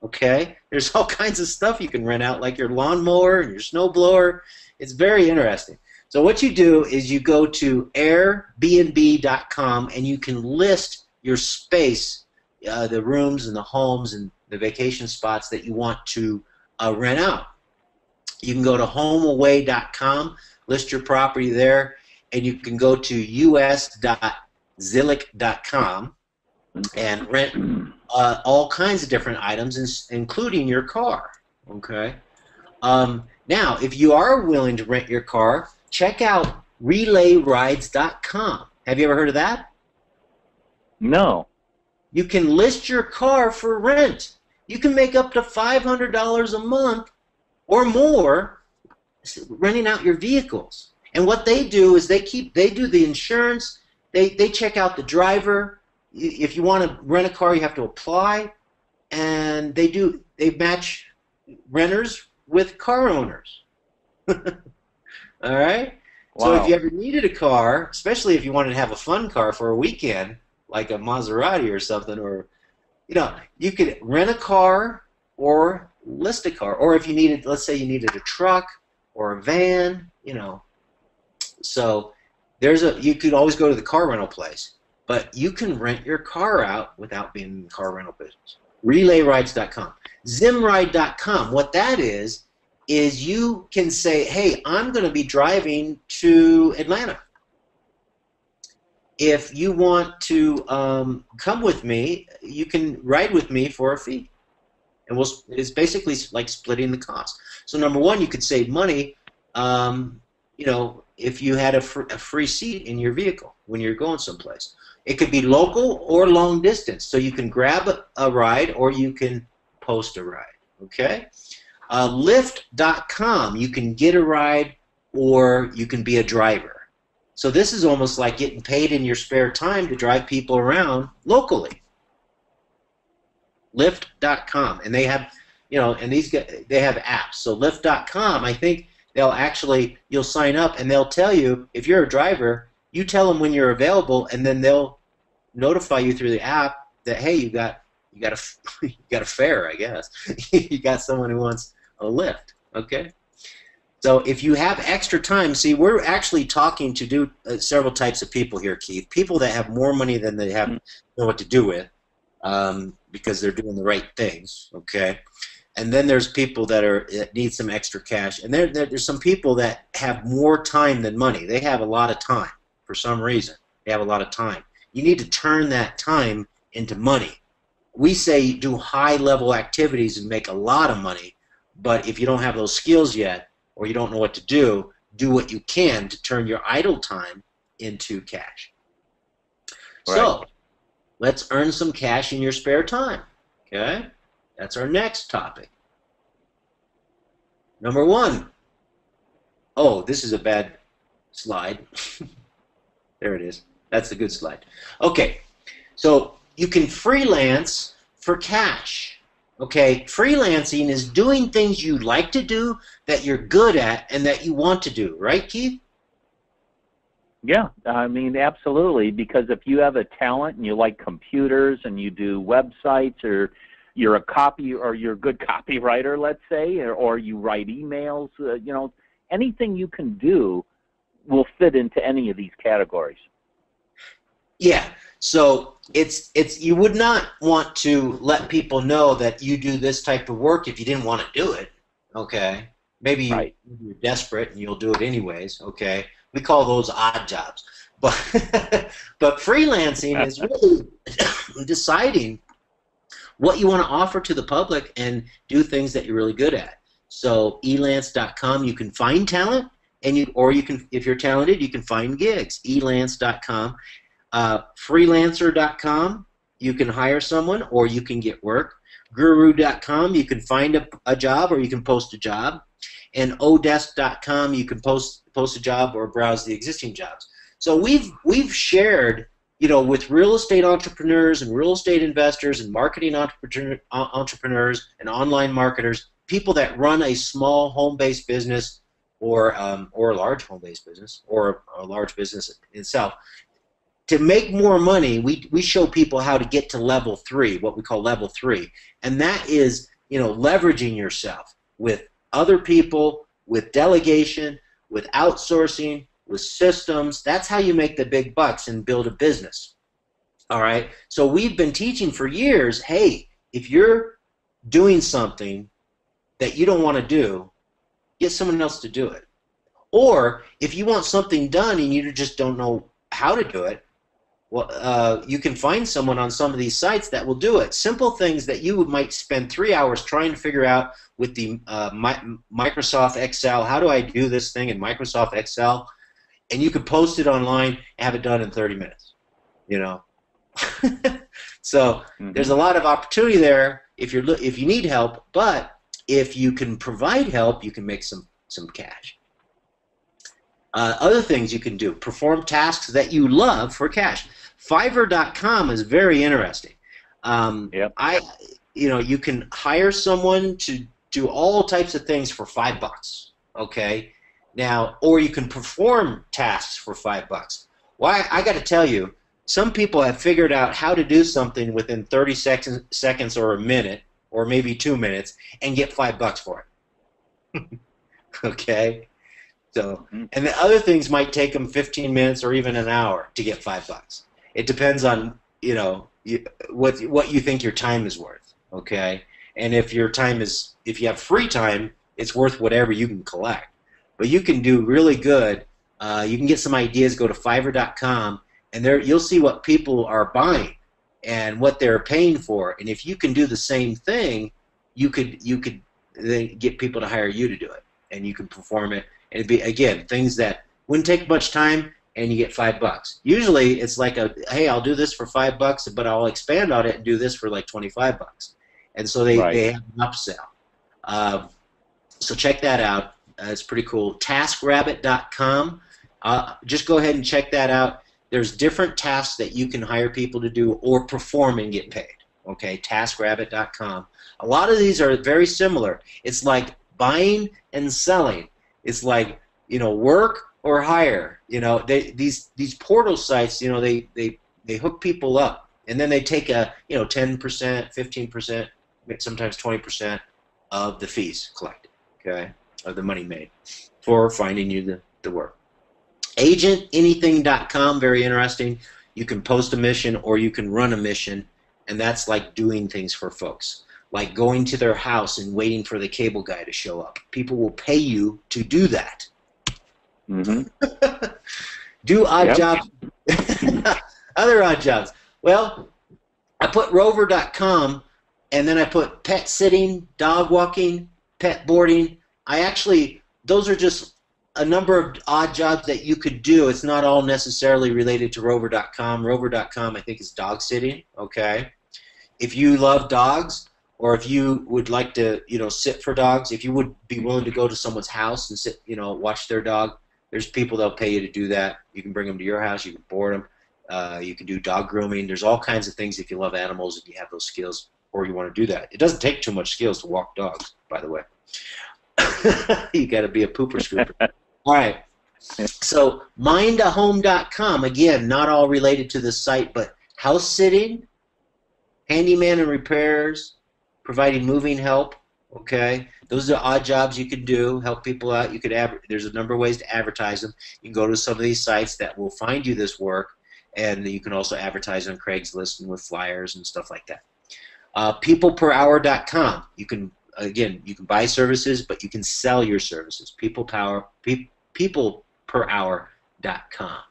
Okay? There's all kinds of stuff you can rent out, like your lawnmower and your snowblower. It's very interesting. So what you do is you go to airbnb.com and you can list your space, the rooms and the homes and the vacation spots that you want to rent out. You can go to homeaway.com, list your property there, and you can go to us.zilliq.com and rent all kinds of different items, including your car. Okay. Now, if you are willing to rent your car, check out relayrrides.com. Have you ever heard of that? No. You can list your car for rent. You can make up to $500 a month or more renting out your vehicles. And what they do is they do the insurance, they check out the driver. If you want to rent a car, you have to apply, and they match renters with car owners. All right? Wow. So if you ever needed a car, especially if you wanted to have a fun car for a weekend, like a Maserati or something, or you could rent a car or list a car. Or if you needed, let's say you needed a truck or a van, So you could always go to the car rental place, but you can rent your car out without being in the car rental business. Relayrrides.com. Zimride.com, what that is you can say, hey, I'm going to be driving to Atlanta. If you want to come with me, you can ride with me for a fee. And it's basically like splitting the cost. So number one, you could save money, if you had a free seat in your vehicle when you're going someplace. It could be local or long distance. So you can grab a ride or you can post a ride. Okay? Lyft.com, you can get a ride or you can be a driver. So this is almost like getting paid in your spare time to drive people around locally. Lyft.com, and they have, and these guys, they have apps. So Lyft.com, I think you'll sign up and they'll tell you if you're a driver, you tell them when you're available, and then they'll notify you through the app that hey, you got a fare, I guess. You got someone who wants a lift. Okay. So if you have extra time, see, we're actually talking to several types of people here, Keith. People that have more money than they know what to do with, because they're doing the right things. Okay. And then there's people that need some extra cash, and there's some people that have more time than money. They have a lot of time for some reason. They have a lot of time. You need to turn that time into money. We say do high-level activities and make a lot of money, but if you don't have those skills yet, or you don't know what to do what you can to turn your idle time into cash. Right. So let's earn some cash in your spare time. Okay? That's our next topic. Number one. Oh, this is a bad slide. There it is. That's a good slide. Okay, so you can freelance for cash. Okay, freelancing is doing things you like to do, that you're good at, and that you want to do. Right, Keith? Yeah, I mean, absolutely, because if you have a talent and you like computers and you do websites, or you're a good copywriter, let's say, or you write emails, anything you can do will fit into any of these categories. Yeah. So you would not want to let people know that you do this type of work if you didn't want to do it. Okay. Maybe you're desperate and you'll do it anyways. Okay. We call those odd jobs. But freelancing is really deciding what you want to offer to the public and do things that you're really good at. So elance.com, you can find talent, and if you're talented, you can find gigs. elance.com. Freelancer.com, you can hire someone or you can get work. Guru.com, you can find a job or you can post a job. And odesk.com, you can post a job or browse the existing jobs. So we've shared, with real estate entrepreneurs and real estate investors and marketing entrepreneurs and online marketers, people that run a small home-based business or a large home-based business or a large business itself. To make more money, we show people how to get to level 3, what we call level 3, and that is, leveraging yourself with other people, with delegation, with outsourcing, with systems. That's how you make the big bucks and build a business. All right. So we've been teaching for years. Hey, if you're doing something that you don't want to do, get someone else to do it. Or if you want something done and you just don't know how to do it, well, you can find someone on some of these sites that will do it. Simple things that you might spend 3 hours trying to figure out with the Microsoft Excel. How do I do this thing in Microsoft Excel? And you could post it online and have it done in 30 minutes. You know, so there's a lot of opportunity there if you need help. But if you can provide help, you can make some cash. Other things you can do: perform tasks that you love for cash. Fiverr.com is very interesting. Yep. You can hire someone to do all types of things for $5. Okay, now, or you can perform tasks for $5. Well, I got to tell you, some people have figured out how to do something within 30 seconds or a minute, or maybe 2 minutes, and get $5 for it. Okay. So, and the other things might take them 15 minutes or even an hour to get $5. It depends on what you think your time is worth. Okay, and if you have free time, it's worth whatever you can collect. But you can do really good. You can get some ideas. Go to Fiverr.com, and there you'll see what people are buying and what they're paying for. And if you can do the same thing, you could then get people to hire you to do it, and you can perform it. And it'd be, again, things that wouldn't take much time, and you get $5. Usually, it's like hey, I'll do this for $5, but I'll expand on it and do this for like $25. And so they have an upsell. So check that out. It's pretty cool. TaskRabbit.com. Just go ahead and check that out. There's different tasks that you can hire people to do or perform and get paid. Okay, TaskRabbit.com. A lot of these are very similar. It's like buying and selling. It's like, work or hire. These portal sites, they hook people up, and then they take 10%, 15%, sometimes 20% of the fees collected, okay, of the money made for finding you the work. AgentAnything.com, very interesting. You can post a mission or you can run a mission, and that's like doing things for folks, like going to their house and waiting for the cable guy to show up. People will pay you to do that. Do odd jobs. Other odd jobs. Well, I put rover.com, and then I put pet sitting, dog walking, pet boarding. Those are just a number of odd jobs that you could do. It's not all necessarily related to rover.com. Rover.com, I think, is dog sitting. Okay. If you love dogs, or if you would like to, sit for dogs, if you would be willing to go to someone's house and sit, watch their dog, there's people that'll pay you to do that. You can bring them to your house. You can board them. You can do dog grooming. There's all kinds of things if you love animals and you have those skills, or you want to do that. It doesn't take too much skills to walk dogs, by the way. You got to be a pooper scooper. All right. So mindahome.com, again, not all related to this site, but house sitting, handyman and repairs, providing moving help. Okay, those are odd jobs you can do, help people out. You could there's a number of ways to advertise them. You can go to some of these sites that will find you this work, and you can also advertise on Craigslist and with flyers and stuff like that. Peopleperhour.com. You can buy services, but you can sell your services. Peopleperhour.com.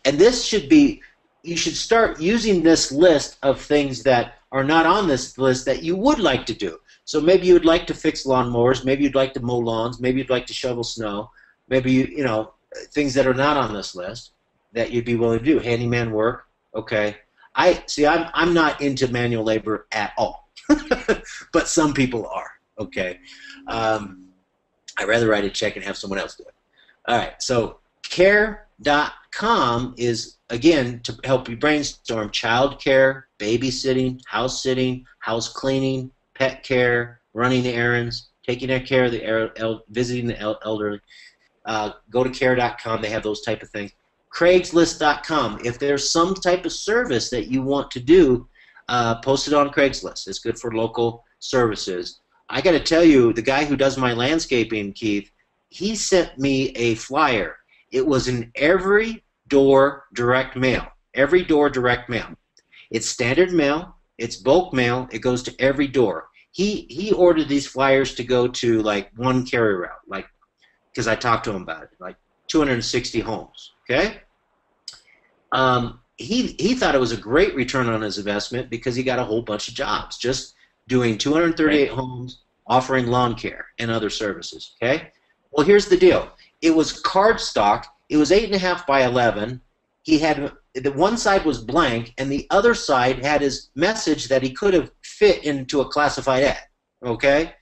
And this should be, you should start using this list of things that are not on this list that you would like to do. So maybe you would like to fix lawnmowers, maybe you'd like to mow lawns, maybe you'd like to shovel snow, maybe things that are not on this list that you'd be willing to do. Handyman work, okay. I'm not into manual labor at all, but some people are, okay. I'd rather write a check and have someone else do it. All right, so care.com is, again, to help you brainstorm: child care, babysitting, house sitting, house cleaning, pet care, running errands, taking care of the visiting the elderly. Go to care.com. They have those type of things. Craigslist.com. If there's some type of service that you want to do, post it on Craigslist. It's good for local services. I got to tell you, the guy who does my landscaping, Keith, he sent me a flyer. It was in every door direct mail. Every door direct mail. It's standard mail. It's bulk mail. It goes to every door. He ordered these flyers to go to like one carrier route, like because I talked to him about it, like 260 homes. Okay. He thought it was a great return on his investment because he got a whole bunch of jobs just doing 238 homes, offering lawn care and other services. Okay. Well, here's the deal. It was cardstock. It was 8.5 by 11. He had the one side was blank, and the other side had his message that he could have fit into a classified ad. Okay.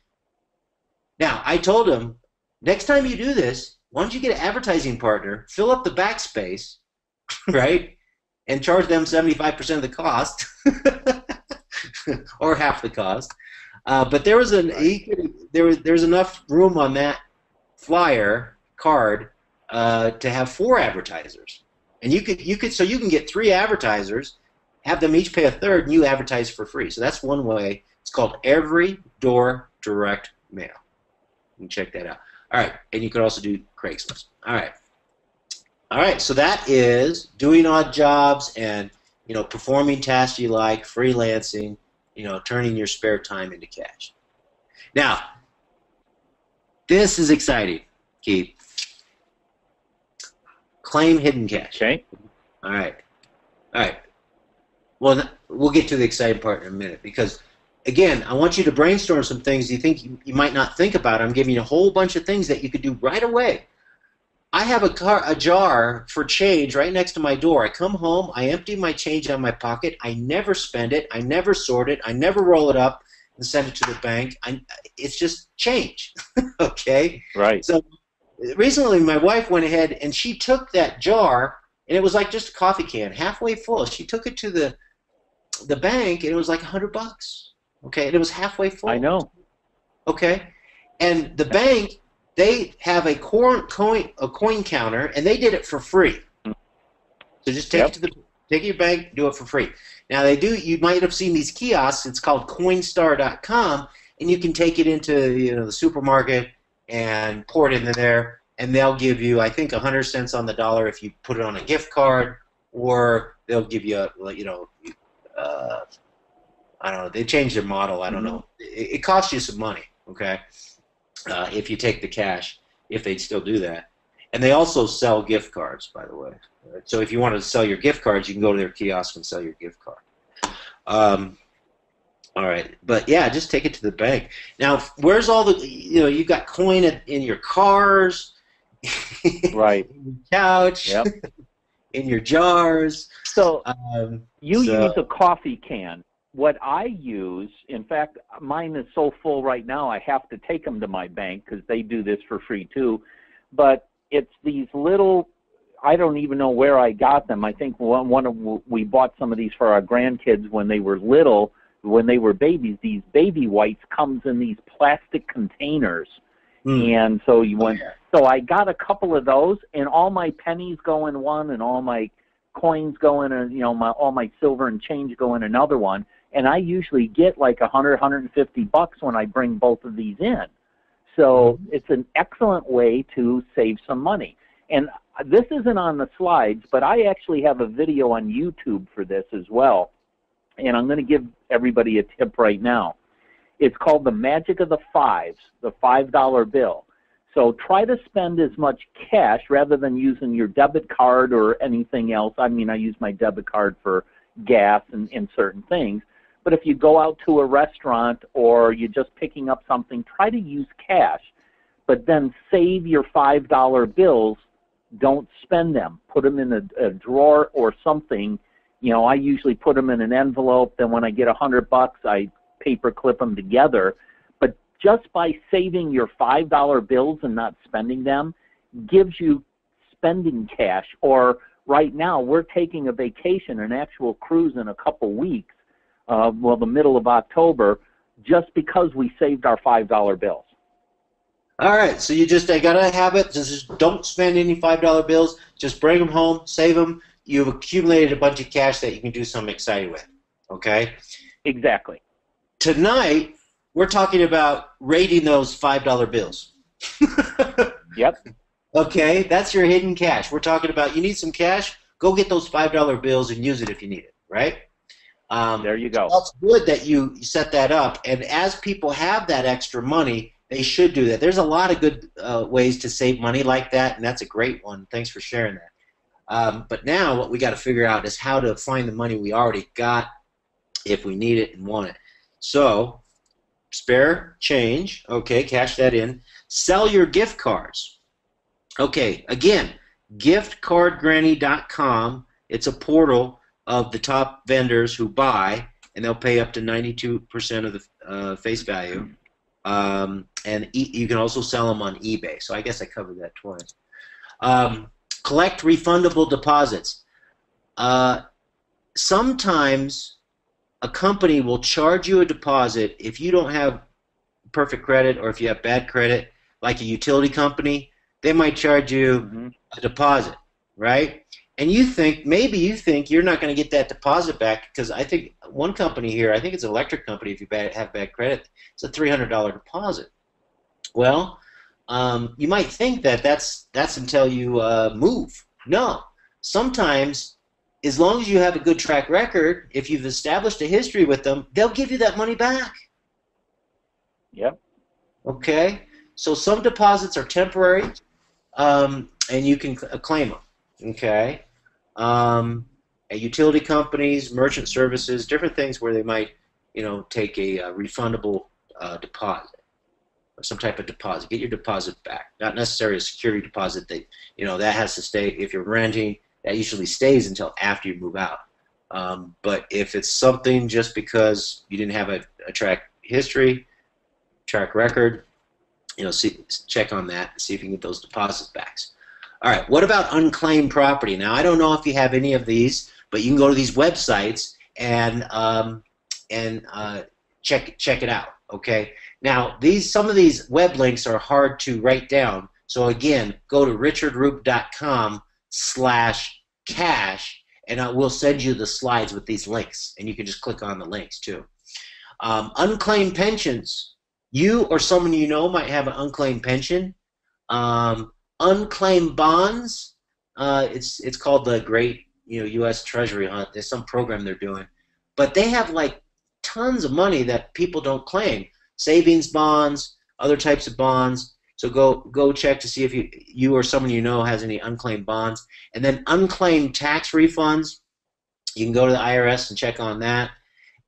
Now I told him, next time you do this, why don't you get an advertising partner, fill up the backspace, right, and charge them 75% of the cost, or half the cost. But there was there's enough room on that flyer card to have 4 advertisers, and you can get 3 advertisers, have them each pay a third, and you advertise for free. So that's one way. It's called Every Door Direct Mail. You can check that out. All right, and you could also do Craigslist. All right. So that is doing odd jobs and performing tasks you like, freelancing, turning your spare time into cash. Now, this is exciting, Keith. Claim hidden cash. Okay. All right. Well, we'll get to the exciting part in a minute because, again, I want you to brainstorm some things you think you might not think about. I'm giving you a whole bunch of things that you could do right away. I have a jar for change right next to my door. I come home, I empty my change out of my pocket. I never spend it. I never sort it. I never roll it up and send it to the bank. It's just change. Okay? Right. So recently my wife went ahead and she took that jar, and it was like just a coffee can, halfway full. She took it to the bank, and it was like $100. Okay? And it was halfway full. I know. Okay? And the bank, they have a coin counter, and they did it for free. So just take it to your bank, do it for free. Now they do. You might have seen these kiosks. It's called Coinstar.com, and you can take it into the supermarket and pour it in there, and they'll give you, I think, 100 cents on the dollar if you put it on a gift card, or they'll give you I don't know. They changed their model. I don't know. It costs you some money. Okay. If you take the cash, if they'd still do that. And they also sell gift cards, by the way. So if you want to sell your gift cards, you can go to their kiosk and sell your gift card. All right. But, yeah, just take it to the bank. Now, where's all the, you've got coin in your cars, right, in your couch, in your jars. So you use a coffee can. What I use, in fact, mine is so full right now I have to take them to my bank because they do this for free too. But it's these little, I don't even know where I got them. I think we bought some of these for our grandkids when they were little, when they were babies. These baby wipes comes in these plastic containers. And so so I got a couple of those, and all my pennies go in one, and all my coins go in, and all my silver and change go in another one. And I usually get like $150 when I bring both of these in. So it's an excellent way to save some money. And this isn't on the slides, but I actually have a video on YouTube for this as well. And I'm going to give everybody a tip right now. It's called The Magic of the Fives, the $5 bill. So try to spend as much cash rather than using your debit card or anything else. I mean, I use my debit card for gas and certain things. But if you go out to a restaurant or you're just picking up something, try to use cash. But then save your $5 bills. Don't spend them. Put them in a drawer or something. I usually put them in an envelope. Then when I get $100, I paper clip them together. But just by saving your $5 bills and not spending them gives you spending cash. Or right now, we're taking a vacation, an actual cruise in a couple weeks, the middle of October, just because we saved our $5 bills. All right, so I got a habit. Just don't spend any $5 bills. Just bring them home, save them. You've accumulated a bunch of cash that you can do something exciting with. Okay? Exactly. Tonight, we're talking about rating those $5 bills. Yep. Okay, that's your hidden cash. We're talking about you need some cash. Go get those $5 bills and use it if you need it. Right? There you go. Well, it's good that you set that up, and as people have that extra money, they should do that. There's a lot of good ways to save money like that, and that's a great one. Thanks for sharing that. But now what we got to figure out is how to find the money we already got if we need it and want it. So, spare change, okay, cash that in. Sell your gift cards. Okay, again, giftcardgranny.com. It's a portal of the top vendors who buy, and they'll pay up to 92% of the face value. And you can also sell them on eBay. So I guess I covered that twice. Collect refundable deposits. Sometimes a company will charge you a deposit if you don't have perfect credit or if you have bad credit, like a utility company. They might charge you a deposit, right? And maybe you think you're not going to get that deposit back, because I think one company here, I think it's an electric company, if you have bad credit, it's a $300 deposit. Well, you might think that that's until you move. No. Sometimes, as long as you have a good track record, if you've established a history with them, they'll give you that money back. Yep. Okay? So some deposits are temporary, and you can claim them. Okay? At utility companies, merchant services, different things where they might, take a refundable deposit or some type of deposit. Get your deposit back. Not necessarily a security deposit that, that has to stay. If you're renting, that usually stays until after you move out. But if it's something just because you didn't have a track record, check on that and see if you can get those deposits back. All right, what about unclaimed property? Now, I don't know if you have any of these, but you can go to these websites and check it out. Okay. Now, some of these web links are hard to write down. So again, go to richardroop.com/cash, and we'll send you the slides with these links, and you can just click on the links too. Unclaimed pensions. You or someone you know might have an unclaimed pension. Unclaimed bonds. It's called the Great U.S. Treasury Hunt. There's some program they're doing, but they have like tons of money that people don't claim. Savings bonds, other types of bonds. So go check to see if you or someone you know has any unclaimed bonds. And then unclaimed tax refunds. You can go to the IRS and check on that.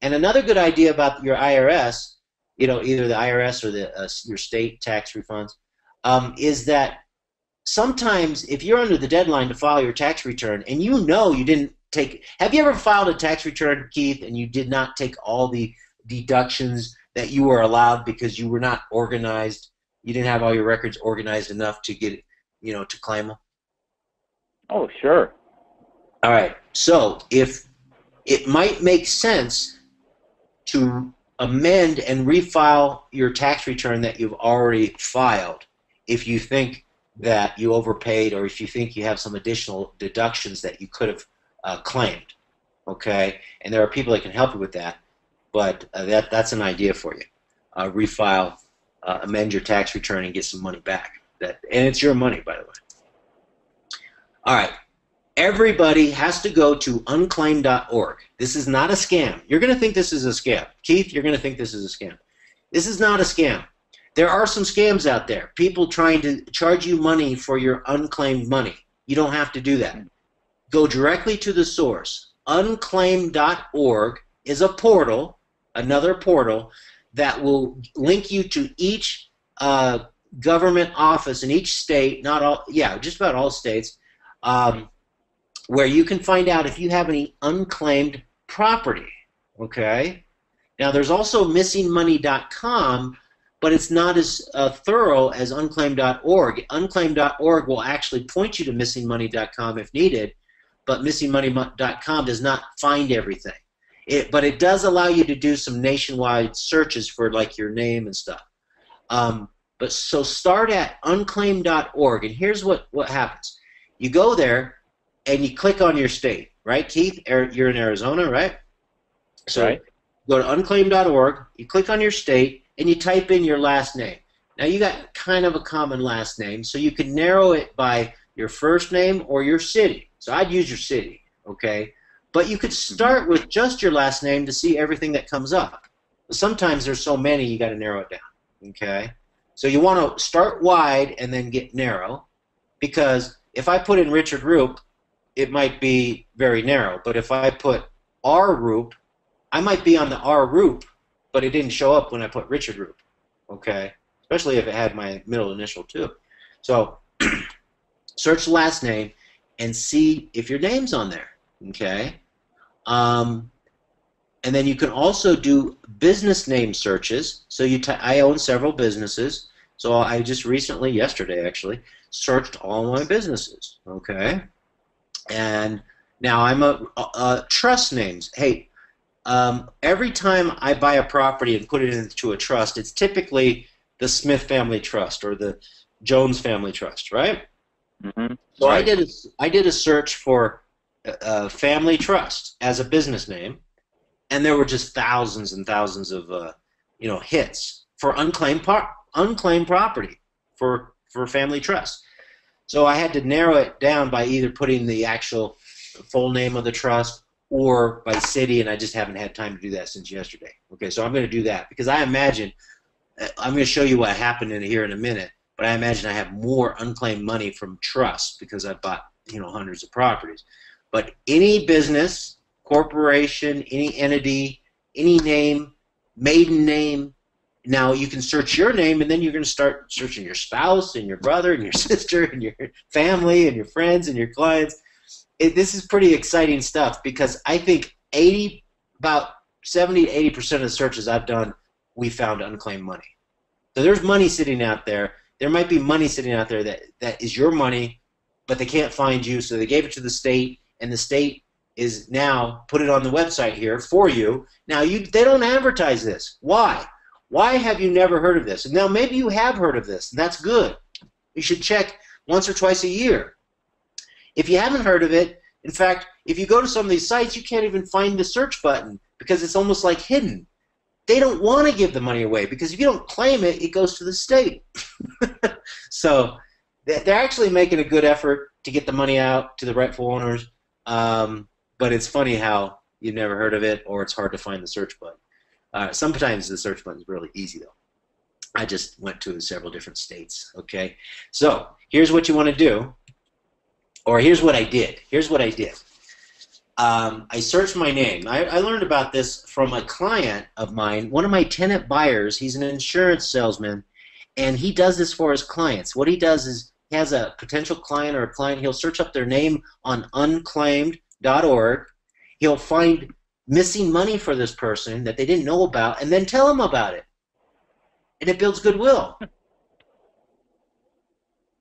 And another good idea about your IRS, either the IRS or your state tax refunds, is that sometimes if you're under the deadline to file your tax return and you didn't take, have you ever filed a tax return, Keith, and you did not take all the deductions that you were allowed because you were not organized? You didn't have all your records organized enough to get, to claim them? Oh, sure. All right. So if it might make sense to amend and refile your tax return that you've already filed if you think that you overpaid or if you think you have some additional deductions that you could have claimed. Okay? And there are people that can help you with that, but that's an idea for you. Refile, amend your tax return and get some money back. And it's your money, by the way. All right. Everybody has to go to unclaimed.org. This is not a scam. You're going to think this is a scam. Keith, you're going to think this is a scam. This is not a scam. There are some scams out there. People trying to charge you money for your unclaimed money. You don't have to do that. Go directly to the source. Unclaimed.org is a portal, another portal, that will link you to each government office in each state, not all, just about all states, where you can find out if you have any unclaimed property. Okay? Now, there's also missingmoney.com, but it's not as thorough as unclaimed.org. Unclaimed.org will actually point you to missingmoney.com if needed, but missingmoney.com does not find everything. But it does allow you to do some nationwide searches for like your name and stuff. So start at unclaimed.org, and here's what happens. You go there and you click on your state, right, Keith? You're in Arizona, right? So right. Go to unclaimed.org, you click on your state, and you type in your last name. Now you got kind of a common last name, so you can narrow it by your first name or your city. So I'd use your city, okay? But you could start with just your last name to see everything that comes up. Sometimes there's so many you got to narrow it down. Okay, so you want to start wide and then get narrow, because if I put in Richard Roop, it might be very narrow. But if I put R Roop, I might be on the R Roop, but it didn't show up when I put Richard Roop. Okay, especially if it had my middle initial too. So search the last name and see if your name's on there. Okay. And then you can also do business name searches. So I own several businesses. So I just recently, yesterday actually, searched all my businesses. Okay. And now I'm a trust names. Hey, every time I buy a property and put it into a trust, it's typically the Smith Family Trust or the Jones Family Trust, right? Mm-hmm. So right. I did a search for family trust as a business name, and there were just thousands and thousands of hits for unclaimed property for family trust. So I had to narrow it down by either putting the actual full name of the trust or by city, and I just haven't had time to do that since yesterday. Okay, so I'm going to do that because I imagine I'm going to show you what happened here in a minute. But I imagine I have more unclaimed money from trust because I bought hundreds of properties. But any business, corporation, any entity, any name, maiden name. Now you can search your name, and then you're going to start searching your spouse and your brother and your sister and your family and your friends and your clients. This is pretty exciting stuff because I think about 70 to 80% of the searches I've done, we found unclaimed money. So there's money sitting out there. There might be money sitting out there that is your money, but they can't find you, so they gave it to the state, and the state is now put it on the website here for you. Now they don't advertise this. Why? Why have you never heard of this? And now maybe you have heard of this, and that's good. You should check once or twice a year. If you haven't heard of it, in fact, if you go to some of these sites, you can't even find the search button because it's almost like hidden. They don't want to give the money away because if you don't claim it, it goes to the state. So they're actually making a good effort to get the money out to the rightful owners, but it's funny how you've never heard of it or it's hard to find the search button. Sometimes the search button is really easy, though. I just went to several different states. Okay, so here's what you want to do, or here's what I did. Here's what I did. I searched my name. I learned about this from a client of mine, one of my tenant buyers. He's an insurance salesman, and he does this for his clients. What he does is he has a potential client or a client. He'll search up their name on unclaimed.org. He'll find missing money for this person that they didn't know about and then tell them about it. And it builds goodwill.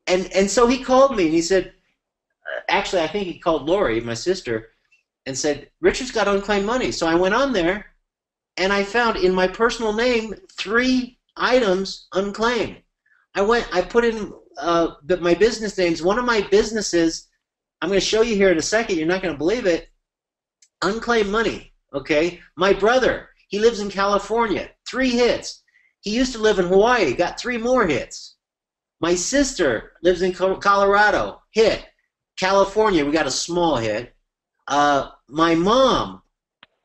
And so he called me and he said, actually, I think he called Lori, my sister, and said, Richard's got unclaimed money. So I went on there, and I found in my personal name 3 items unclaimed. I put in my business names. One of my businesses, I'm going to show you here in a second. You're not going to believe it. Unclaimed money, okay? My brother, he lives in California, 3 hits. He used to live in Hawaii, got 3 more hits. My sister lives in Colorado, hit. California, we got a small hit. My mom,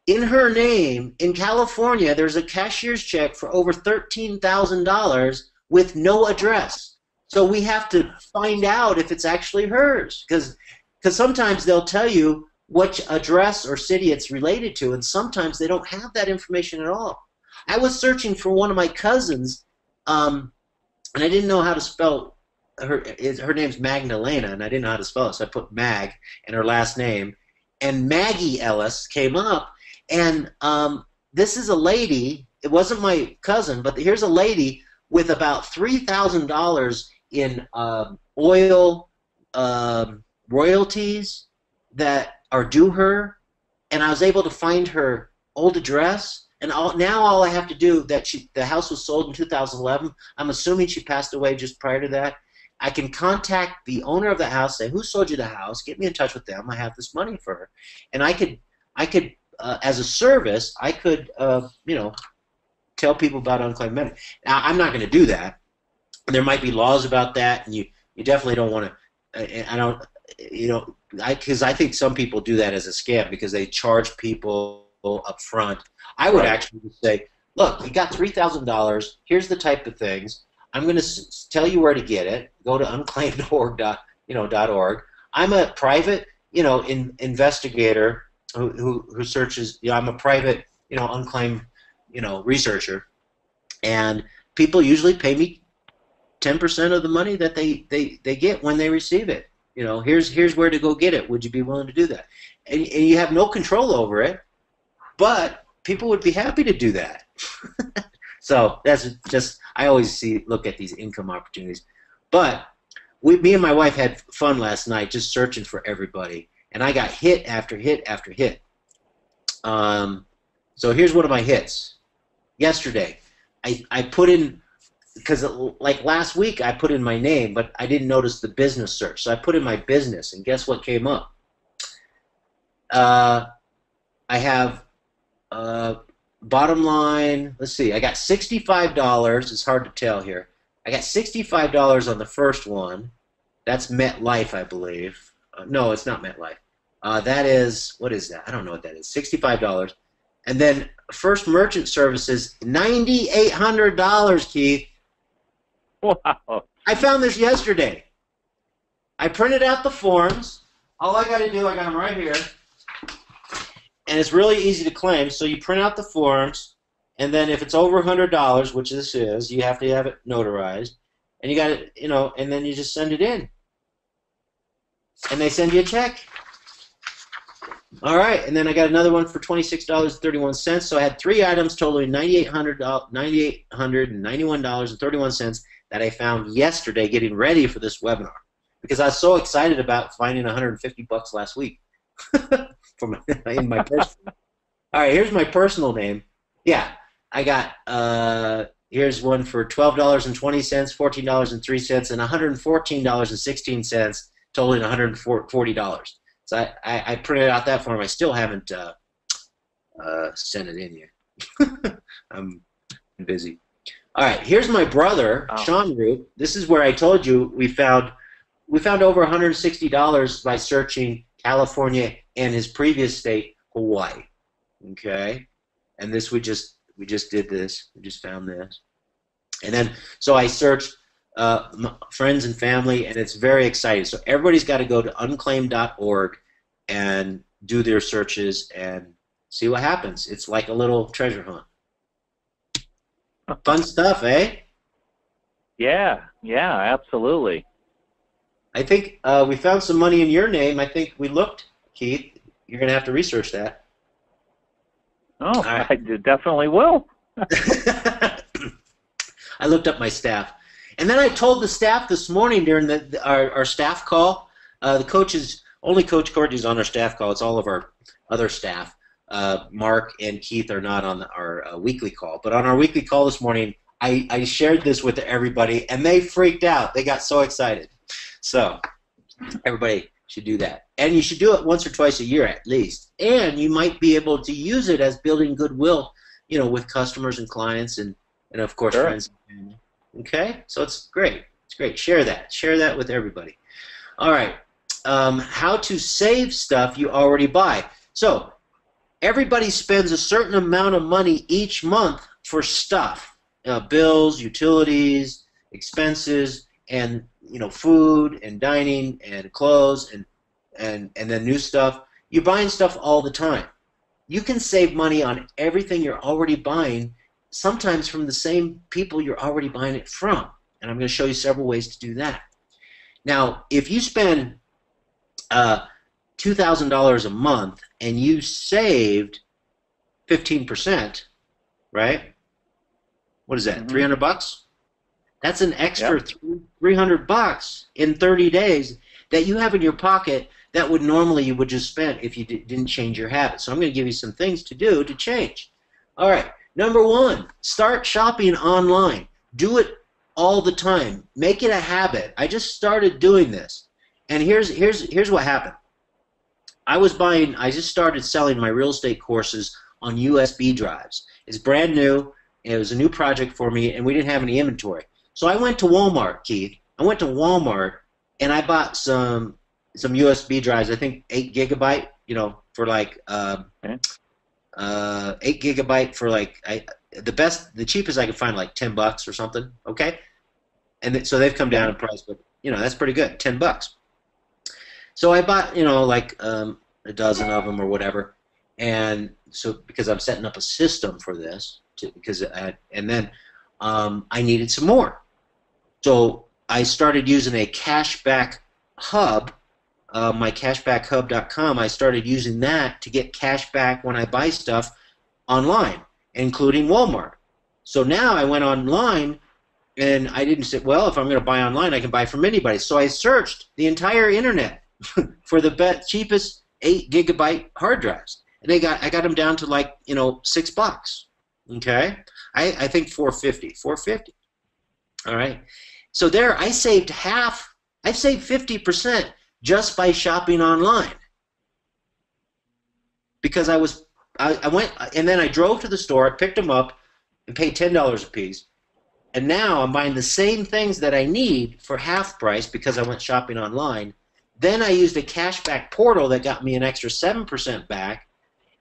in her name, in California, there's a cashier's check for over $13,000 with no address. So we have to find out if it's actually hers, because sometimes they'll tell you which address or city it's related to, and sometimes they don't have that information at all. I was searching for one of my cousins, and I didn't know how to spell her name's Magdalena, and I didn't know how to spell it, so I put Mag and her last name, and Maggie Ellis came up, and this is a lady. It wasn't my cousin, but here's a lady with about $3,000 in oil royalties that are due her, and I was able to find her old address. And now all I have to do, the house was sold in 2011. I'm assuming she passed away just prior to that. I can contact the owner of the house, say, who sold you the house? Get me in touch with them. I have this money for her. And I could as a service, I could, tell people about unclaimed money. Now, I'm not going to do that. There might be laws about that, and you definitely don't want to. because I think some people do that as a scam because they charge people up front. I would Right. actually say, look, you got $3,000. Here's the type of things. I'm going to tell you where to get it. Go to unclaimed.org. I'm a private, investigator who searches. I'm a private, unclaimed, researcher, and people usually pay me 10% of the money that they get when they receive it. Here's where to go get it. Would you be willing to do that? And you have no control over it, but people would be happy to do that. So that's just, I always look at these income opportunities. But me and my wife had fun last night just searching for everybody, and I got hit after hit after hit. So here's one of my hits. Yesterday, I put in, because like last week I put in my name, but I didn't notice the business search. So I put in my business, and guess what came up? I have bottom line. Let's see. I got $65. It's hard to tell here. I got $65 on the first one. That's MetLife, I believe. No, it's not MetLife. That is, what is that? I don't know what that is. $65. And then First Merchant Services, $9,800, Keith. Wow. I found this yesterday. I printed out the forms. All I got to do, I got them right here. And it's really easy to claim. So you print out the forms, and then if it's over $100, which this is, you have to have it notarized. And you got it, and then you just send it in. And they send you a check. All right, and then I got another one for $26.31. So I had three items totaling $9,891.31 that I found yesterday getting ready for this webinar, because I was so excited about finding $150 last week in my personal. All right, here's my personal name. Yeah, I got here's one for $12.20, $14.03, and $114.16, totaling $140. So I printed out that form. I still haven't sent it in yet. I'm busy. All right, here's my brother, Sean Roop. This is where I told you we found over $160 by searching California and his previous state, Hawaii. Okay, and this we just did this. We just found this, and then so I searched friends and family, and it's very exciting. So everybody's got to go to unclaimed.org and do their searches and see what happens. It's like a little treasure hunt. Fun stuff, eh? Yeah, absolutely. I think we found some money in your name. I think we looked, Keith. You're going to have to research that. Oh, right. I definitely will. I looked up my staff. And then I told the staff this morning during our staff call. The coaches, only Coach Courtney's on our staff call. It's all of our other staff. Mark and Keith are not on our weekly call. But on our weekly call this morning, I shared this with everybody, and they freaked out. They got so excited. So everybody should do that. And you should do it once or twice a year at least. And you might be able to use it as building goodwill, with customers and clients and of course, Sure. friends and family. Okay, so it's great. It's great. Share that with everybody. All right. How to save stuff you already buy. So everybody spends a certain amount of money each month for stuff, bills, utilities, expenses, and food and dining and clothes and then new stuff. You're buying stuff all the time. You can save money on everything you're already buying, sometimes from the same people you're already buying it from. And I'm going to show you several ways to do that. Now, if you spend $2,000 a month and you saved 15%, right? What is that, Mm-hmm. 300 bucks? That's an extra $300 in 30 days that you have in your pocket that would normally you would just spend if you didn't change your habits. So I'm going to give you some things to do to change. All right. Number one, start shopping online. Do it all the time. Make it a habit. I just started doing this. And here's what happened. I just started selling my real estate courses on USB drives. It's brand new. It was a new project for me, and we didn't have any inventory. So I went to Walmart, Keith. I went to Walmart, and I bought some some USB drives. I think 8 GB. You know, for like Okay. 8 GB for like the cheapest I could find like $10 or something. Okay, and so they've come down Okay. in price, but you know that's pretty good, $10. So I bought like a dozen of them or whatever, and so because I'm setting up a system for this, and then I needed some more. So I started using a cashback hub, my cashbackhub.com. I started using that to get cash back when I buy stuff online, including Walmart. So now I went online and I didn't say, well, if I'm going to buy online, I can buy from anybody. So I searched the entire internet for the cheapest 8 GB hard drives, and I got them down to like $6. Okay, I think 450. All right, so there I saved half. I saved 50% just by shopping online because I went and then I drove to the store, I picked them up, and paid $10 a piece. And now I'm buying the same things that I need for half price because I went shopping online. Then I used a cashback portal that got me an extra 7% back.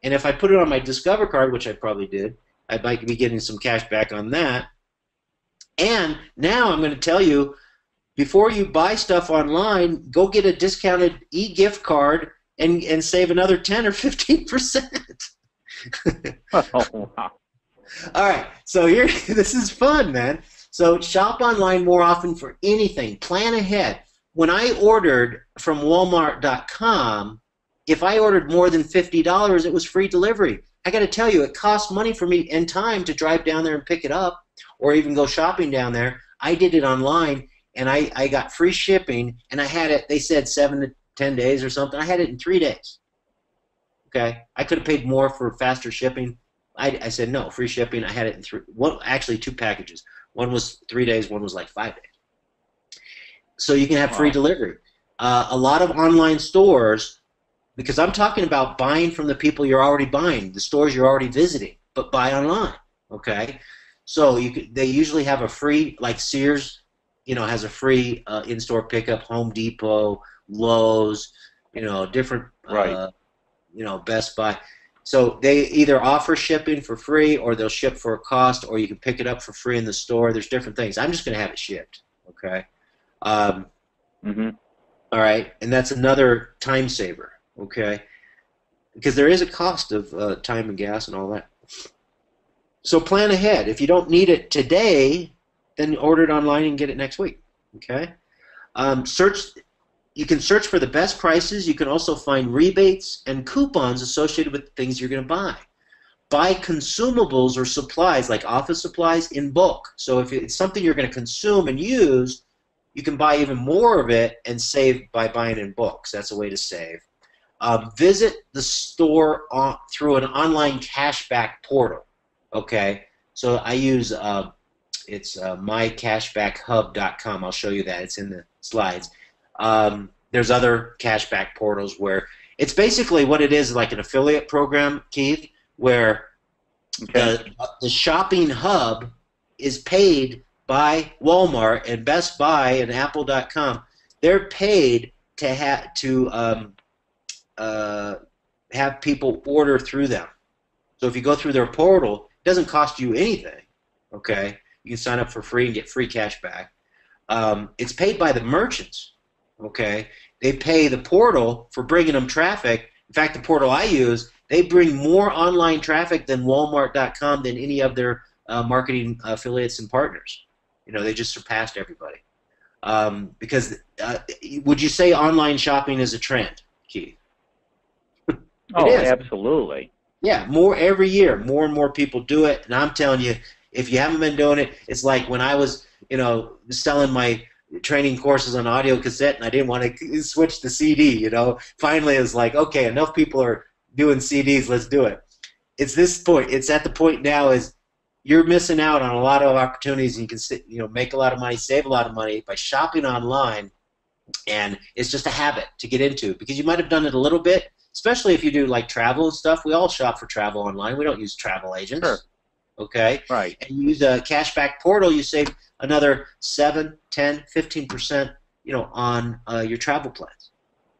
And if I put it on my Discover card, which I probably did, I might be getting some cash back on that. And now I'm going to tell you, before you buy stuff online, go get a discounted e-gift card and save another 10 or 15%. Oh, wow. All right, so here, this is fun, man. So shop online more often for anything. Plan ahead. When I ordered from Walmart.com, if I ordered more than $50, it was free delivery. I got to tell you, it cost money for me and time to drive down there and pick it up, or even go shopping down there. I did it online, and I got free shipping, and I had it. They said 7 to 10 days or something. I had it in 3 days. Okay, I could have paid more for faster shipping. I said no, free shipping. I had it in actually 2 packages. One was 3 days, one was like 5 days. So you can have free Wow. delivery. A lot of online stores, because I'm talking about buying from the people you're already buying, the stores you're already visiting, but buy online. Okay, so they usually have a free, like Sears, has a free in-store pickup. Home Depot, Lowe's, different, Right. Best Buy. So they either offer shipping for free, or they'll ship for a cost, or you can pick it up for free in the store. There's different things. I'm just going to have it shipped. Okay. Um, Mm-hmm. all right, and that's another time saver. Okay, because there is a cost of time and gas and all that. So plan ahead. If you don't need it today, then order it online and get it next week. Okay. Search. You can search for the best prices. You can also find rebates and coupons associated with the things you're going to buy. Buy consumables or supplies like office supplies in bulk. So if it's something you're going to consume and use, you can buy even more of it and save by buying in bulk. So that's a way to save. Visit the store through an online cashback portal. Okay, so I use it's mycashbackhub.com. I'll show you that. It's in the slides. There's other cashback portals where it's basically what it is, like an affiliate program, Keith, where Okay. the shopping hub is paid by Walmart and Best Buy and Apple.com. They're paid to have people order through them. So if you go through their portal, it doesn't cost you anything. Okay, you can sign up for free and get free cash back. It's paid by the merchants. Okay, they pay the portal for bringing them traffic. In fact, the portal I use, they bring more online traffic than Walmart.com than any of their marketing affiliates and partners. They just surpassed everybody. Because would you say online shopping is a trend, Keith? It Oh, is. absolutely. Yeah, more every year, more and more people do it, and I'm telling you, if you haven't been doing it, it's like when I was, selling my training courses on audio cassette, and I didn't want to switch to CD. Finally, it was like, okay, enough people are doing CDs, let's do it. It's this point. It's at the point now is you're missing out on a lot of opportunities, and you can make a lot of money, save a lot of money by shopping online, and it's just a habit to get into because you might have done it a little bit. Especially if you do like travel and stuff, we all shop for travel online. We don't use travel agents. Sure. Okay? Right. And you use a cashback portal, you save another 7, 10, 15%, on your travel plans.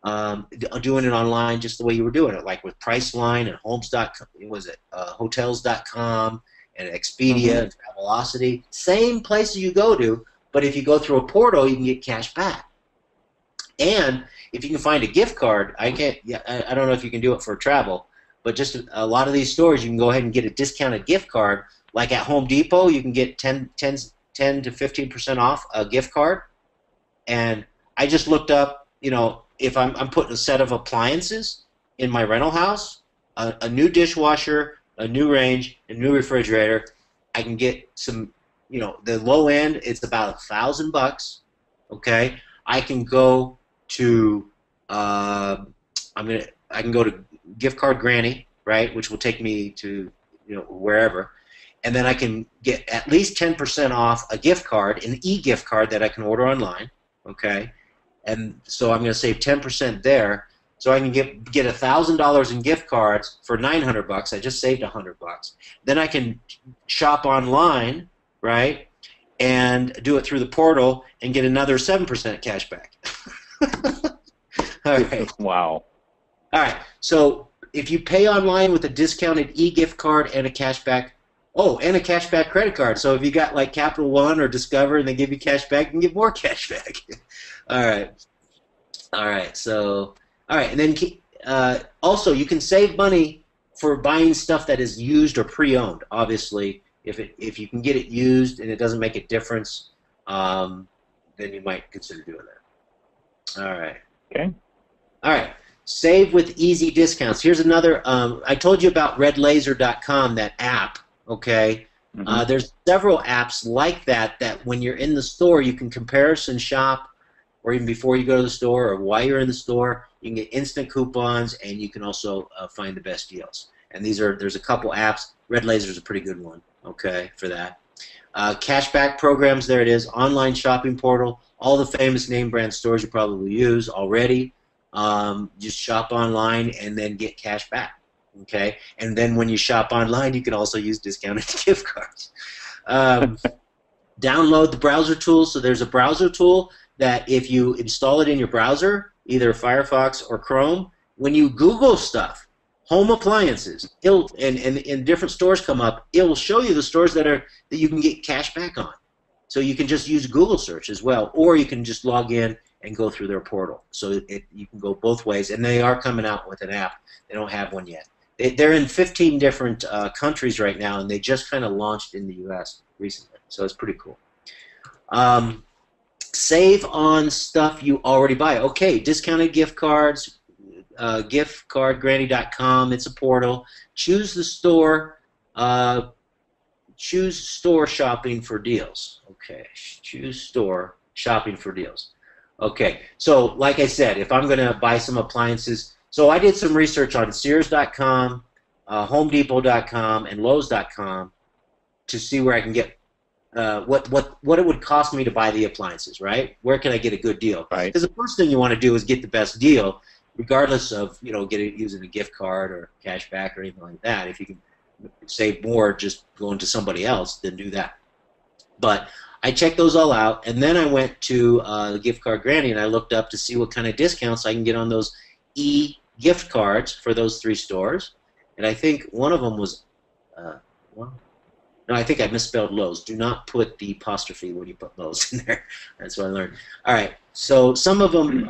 doing it online just the way you were doing it, like with Priceline and Homes.com, was it Hotels.com and Expedia Mm-hmm. and Travelocity, same places you go to, but if you go through a portal, you can get cash back. And if you can find a gift card, I can't. Yeah, I don't know if you can do it for travel, but just a lot of these stores, you can go ahead and get a discounted gift card. Like at Home Depot, you can get 10 to 15% off a gift card. And I just looked up, if I'm putting a set of appliances in my rental house, a new dishwasher, a new range, a new refrigerator, I can get some, the low end, it's about $1,000. Okay, I can go to, I can go to gift card Granny, right, which will take me to, wherever, and then I can get at least 10% off a gift card, an e-gift card that I can order online. Okay, and so I'm going to save 10% there. So I can get $1,000 in gift cards for $900. I just saved $100. Then I can shop online, right, and do it through the portal and get another 7% cash back. All right. Wow. All right. So if you pay online with a discounted e-gift card and a cashback, and a cashback credit card. So if you got like Capital One or Discover and they give you cash back, you can get more cash back. All right. All right. So, all right. And then also you can save money for buying stuff that is used or pre-owned. Obviously, if you can get it used and it doesn't make a difference, then you might consider doing that. All right. Okay. All right. Save with easy discounts. Here's another. I told you about redlaser.com, that app. Okay. Mm-hmm. There's several apps like that when you're in the store, you can comparison shop, or even before you go to the store or while you're in the store, you can get instant coupons, and you can also find the best deals. And there's a couple apps. Red Laser is a pretty good one, okay, for that. Cashback programs, there it is. Online shopping portal, all the famous name brand stores you probably use already. Just shop online and then get cash back. Okay, and then when you shop online, you can also use discounted gift cards. Download the browser tool. So there's a browser tool that if you install it in your browser, either Firefox or Chrome, when you Google stuff, home appliances, and different stores come up, it will show you the stores that you can get cash back on. So you can just use Google search as well, or you can just log in and go through their portal. So you can go both ways, and they are coming out with an app. They don't have one yet. They're in 15 different countries right now, and they just kind of launched in the U.S. recently, so it's pretty cool. Save on stuff you already buy. Okay, discounted gift cards, giftcardgranny.com, it's a portal. Choose the store. Choose store shopping for deals. Okay, choose store shopping for deals. Okay, so like I said, if I'm going to buy some appliances, so I did some research on Sears.com, HomeDepot.com, and Lowe's.com to see where I can get what it would cost me to buy the appliances, right? Where can I get a good deal? Right. Because the first thing you want to do is get the best deal, regardless of using a gift card or cash back or anything like that. If you can save more just going to somebody else, then do that. But I checked those all out, and then I went to the Gift Card Granny, and I looked up to see what kind of discounts I can get on those e-gift cards for those 3 stores. And I think one of them was, no, I think I misspelled Lowe's. Do not put the apostrophe when you put Lowe's in there. That's what I learned. All right, so some of them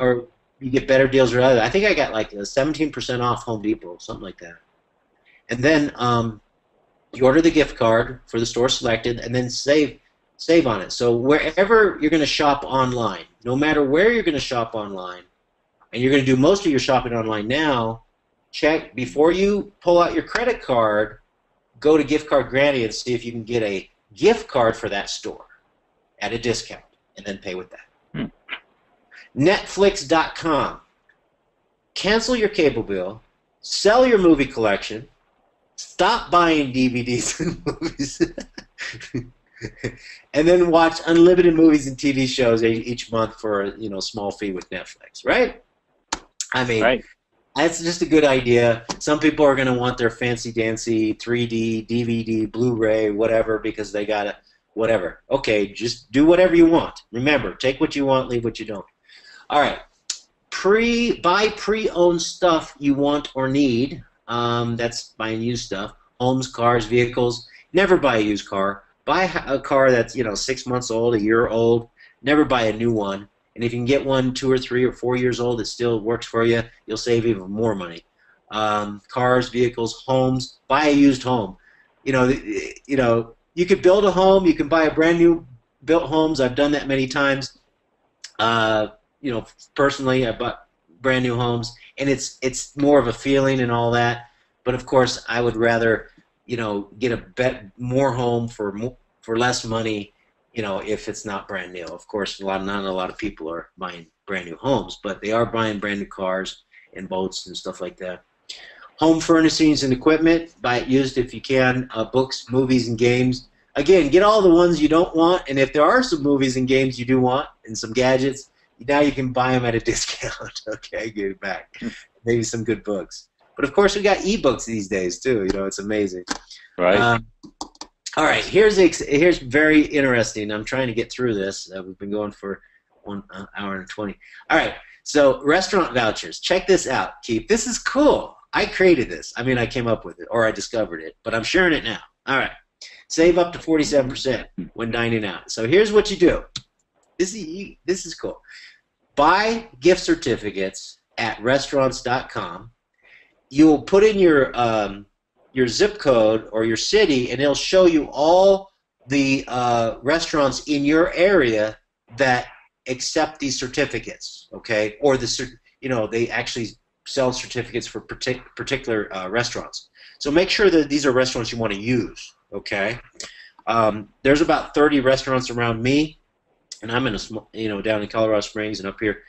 you get better deals or other. I think I got like a 17% off Home Depot, something like that. And then you order the gift card for the store selected, and then save on it. So wherever you're going to shop online, no matter where you're going to shop online, and you're going to do most of your shopping online now, check before you pull out your credit card, go to Gift Card Granny and see if you can get a gift card for that store at a discount, and then pay with that. Netflix.com. Cancel your cable bill, sell your movie collection, stop buying DVDs and movies, and then watch unlimited movies and TV shows each month for a small fee with Netflix, right? I mean, Right. That's just a good idea. Some people are going to want their fancy-dancy 3D, DVD, Blu-ray, whatever, because they got it, whatever. Okay, just do whatever you want. Remember, take what you want, leave what you don't. All right. buy pre-owned stuff you want or need. That's buying used stuff. Homes, cars, vehicles. Never buy a used car. Buy a car that's 6 months old, a year old. Never buy a new one. And if you can get one 2 or 3 or 4 years old that still works for you, you'll save even more money. Cars, vehicles, homes. Buy a used home. You could build a home. You can buy a brand new built homes. I've done that many times. Personally, I bought brand new homes, and it's more of a feeling and all that. But of course, I would rather, get more home for less money, if it's not brand new. Of course, not a lot of people are buying brand new homes, but they are buying brand new cars and boats and stuff like that. Home furnishings and equipment, buy it used if you can. Books, movies, and games. Again, get all the ones you don't want, and if there are some movies and games you do want, and some gadgets, now you can buy them at a discount. Okay, get it back. Maybe some good books. But of course, we got ebooks these days too. It's amazing. Right. All right, here's very interesting. I'm trying to get through this. We've been going for 1 hour and 20. All right, so restaurant vouchers. Check this out, Keith. This is cool. I created this. I mean, I came up with it, or I discovered it, but I'm sharing it now. All right. Save up to 47% when dining out. So here's what you do. This is cool. Buy gift certificates at restaurants.com. You'll put in your zip code or your city, and it'll show you all the restaurants in your area that accept these certificates. Okay, or they actually sell certificates for particular restaurants. So make sure that these are restaurants you want to use. Okay, there's about 30 restaurants around me, and I'm in a small, down in Colorado Springs and up here.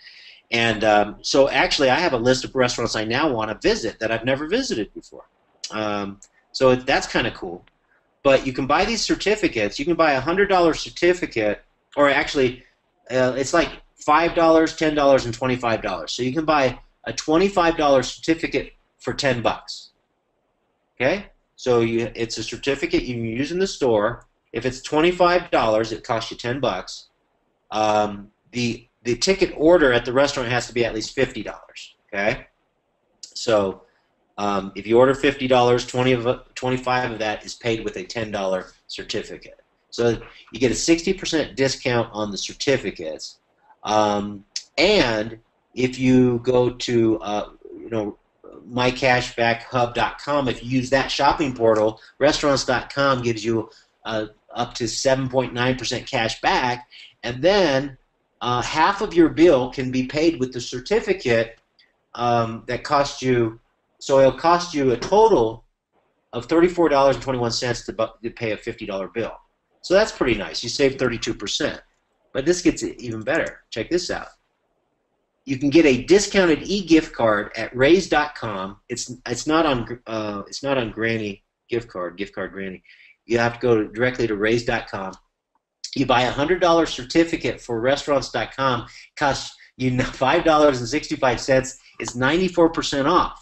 And so actually, I have a list of restaurants I now want to visit that I've never visited before. So that's kind of cool. But you can buy these certificates. You can buy a $100 certificate, or actually, it's like $5, $10, and $25. So you can buy a $25 certificate for $10. Okay. So it's a certificate you can use in the store. If it's $25, it costs you $10. The ticket order at the restaurant has to be at least $50. Okay. So if you order $50, 25 of that is paid with a $10 certificate. So you get a 60% discount on the certificates. And if you go to mycashbackhub.com, if you use that shopping portal, restaurants.com gives you up to 7.9% cash back, and then half of your bill can be paid with the certificate that cost you. So it'll cost you a total of $34.21 to pay a $50 bill. So that's pretty nice. You save 32%. But this gets even better. Check this out. You can get a discounted e-gift card at Raise.com. It's not on Granny gift card Granny. You have to go directly to Raise.com. You buy a $100 certificate for Restaurants.com. Costs you $5.65. It's 94% off.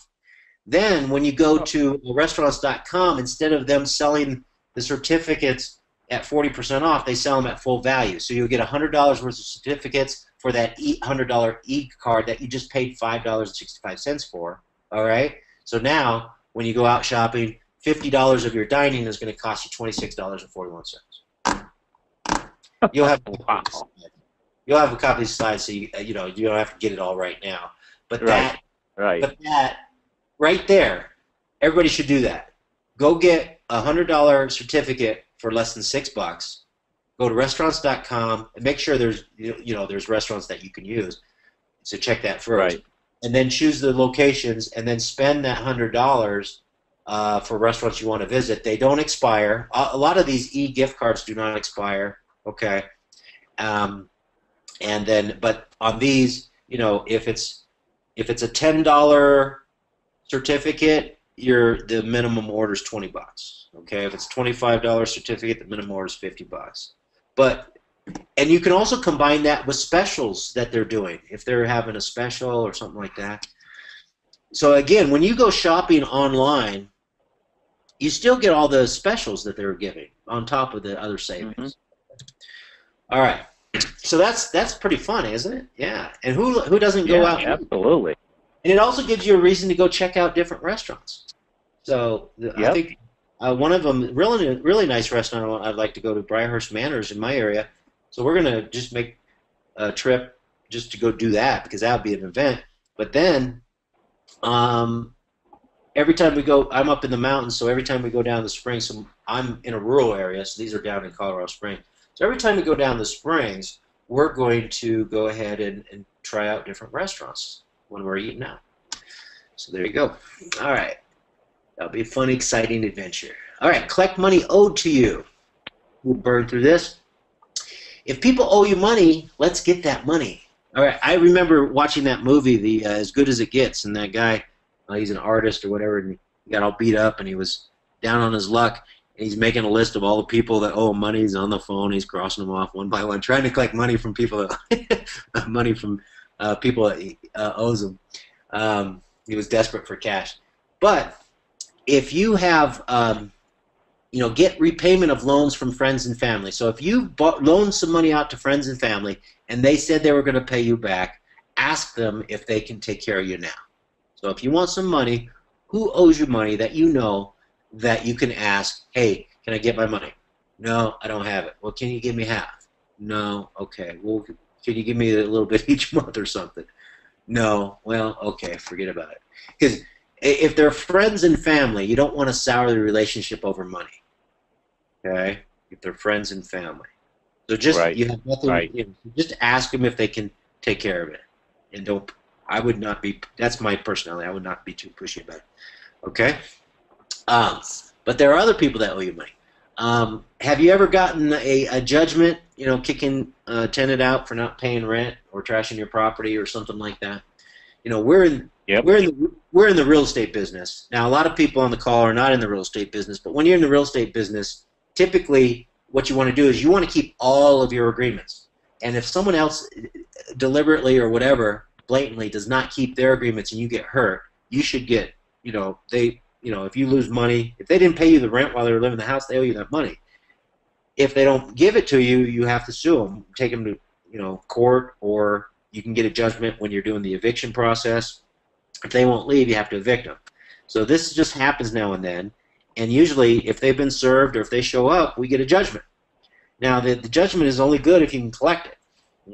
Then when you go to Restaurants.com, instead of them selling the certificates at 40% off, they sell them at full value. So you'll get $100 worth of certificates for that $100 e-card that you just paid $5.65 for. All right. So now when you go out shopping, $50 of your dining is going to cost you $26.41. You'll have you'll have a copy of the slides, so you don't have to get it all right now. But that right there, everybody should do that. Go get a $100 certificate for less than $6. Go to restaurants.com and make sure there's there's restaurants that you can use. So check that first, and then choose the locations, and then spend that $100 for restaurants you want to visit. They don't expire. A lot of these e-gift cards do not expire. Okay, and then but on these, if it's a $10 certificate, the minimum order is $20. Okay, if it's $25 certificate, the minimum order is $50. And you can also combine that with specials that they're doing if they're having a special or something like that. So again, when you go shopping online, you still get all the specials that they're giving on top of the other savings. All right. So that's pretty fun, isn't it? Yeah. And who doesn't go Yeah, out? absolutely. And it also gives you a reason to go check out different restaurants. So I Yep. think one of them, really nice restaurant I'd like to go to, Briarhurst Manors in my area. So we're gonna just make a trip just to go do that because that would be an event. But then um, every time we go, I'm up in the mountains, so every time we go down the springs, so I'm in a rural area, so these are down in Colorado Springs. So every time we go down the springs, we're going to go ahead and try out different restaurants when we're eating out. So there you go. All right. That'll be a fun, exciting adventure. All right, collect money owed to you. We'll burn through this. If people owe you money, let's get that money. All right, I remember watching that movie, the As Good as It Gets, and that guy, he's an artist or whatever, and he got all beat up, and he was down on his luck, and he's making a list of all the people that owe him money. He's on the phone, he's crossing them off one by one, trying to collect money from people that money from people that he owes him. He was desperate for cash, but if you have get repayment of loans from friends and family. So if you loaned some money out to friends and family and they said they were going to pay you back, ask them if they can take care of you now. So if you want some money, who owes you money that you know that you can ask, hey, can I get my money? No, I don't have it. Well, can you give me half? No, okay. Well, can you give me a little bit each month or something? No, well, okay, forget about it. Because if they're friends and family, you don't want to sour the relationship over money. Okay, if they're friends and family, so just Right. you have nothing. Right. Just ask them if they can take care of it, and don't. I would not be. That's my personality. I would not be too pushy about it. Okay, um, but there are other people that owe you money. Have you ever gotten a judgment? Kicking a tenant out for not paying rent or trashing your property or something like that. We're in Yep. we're in the real estate business. Now, a lot of people on the call are not in the real estate business, but when you're in the real estate business, typically what you want to do is you want to keep all of your agreements. And if someone else deliberately or whatever blatantly does not keep their agreements and you get hurt, you should get, if you lose money, if they didn't pay you the rent while they were living in the house, they owe you that money. If they don't give it to you, you have to sue them, take them to, court, or you can get a judgment when you're doing the eviction process. If they won't leave, you have to evict them. So this just happens now and then, and usually if they've been served or if they show up, we get a judgment. Now the judgment is only good if you can collect it.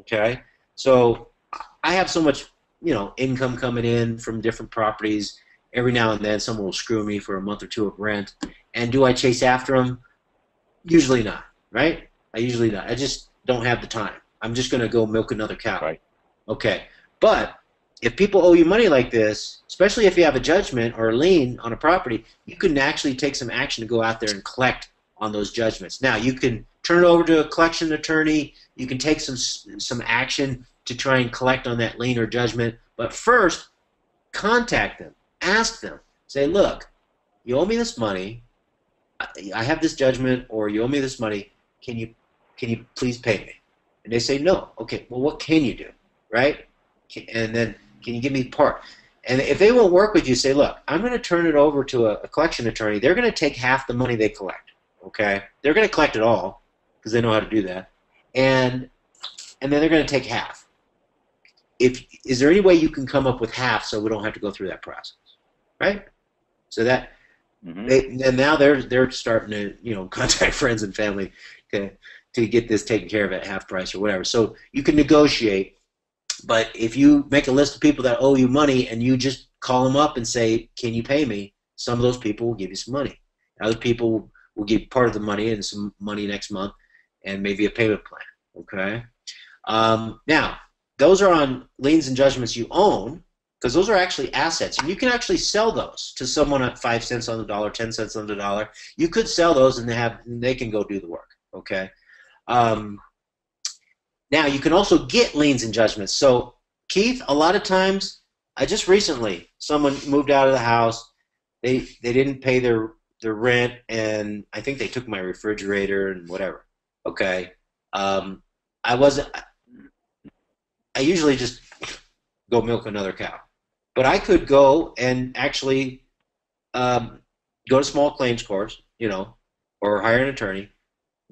Okay, so I have so much income coming in from different properties. Every now and then, someone will screw me for a month or two of rent. And do I chase after them? Usually not. Right? I usually not. I just don't have the time. I'm just going to go milk another cow. Right. Okay. But if people owe you money like this, especially if you have a judgment or a lien on a property, you can actually take some action to go out there and collect on those judgments. Now, you can turn it over to a collection attorney. You can take some action to try and collect on that lien or judgment. But first, contact them. Ask them. Say, look, you owe me this money. I have this judgment, or you owe me this money. Can you please pay me? And they say no. Okay, well, what can you do, right? And then can you give me part? And if they won't work with you, say, look, I'm going to turn it over to a collection attorney. They're going to take half the money they collect. Okay, they're going to collect it all because they know how to do that, and then they're going to take half. Is there any way you can come up with half so we don't have to go through that process, right? So that and now they're starting to contact friends and family to get this taken care of at half price or whatever. So you can negotiate, but if you make a list of people that owe you money and you just call them up and say, can you pay me? Some of those people will give you some money. Other people will give part of the money and some money next month and maybe a payment plan. Okay. Now, those are on liens and judgments you own, because those are actually assets, and you can actually sell those to someone at 5 cents on the dollar, 10 cents on the dollar. You could sell those, and they can go do the work. Okay. Now you can also get liens and judgments. So Keith, a lot of times, I just recently someone moved out of the house. They didn't pay their rent, and I think they took my refrigerator and whatever. Okay. I wasn't. I usually just go milk another cow. But I could go and actually go to small claims courts, or hire an attorney,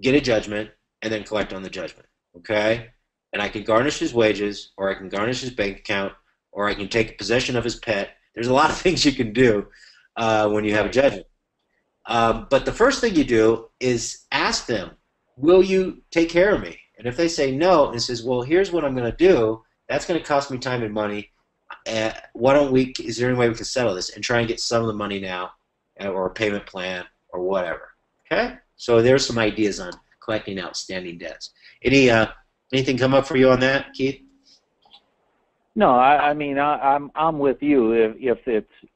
get a judgment, and then collect on the judgment. Okay? and I can garnish his wages, or I can garnish his bank account, or I can take possession of his pet. There's a lot of things you can do when you have a Right. judgment. But the first thing you do is ask them, will you take care of me? And if they say no, and it says, well, here's what I'm going to do, that's going to cost me time and money. Why don't we, is there any way we can settle this and try and get some of the money now, or a payment plan or whatever? Okay? So there's some ideas on collecting outstanding debts. Anything come up for you on that, Keith? No, I mean I'm with you. If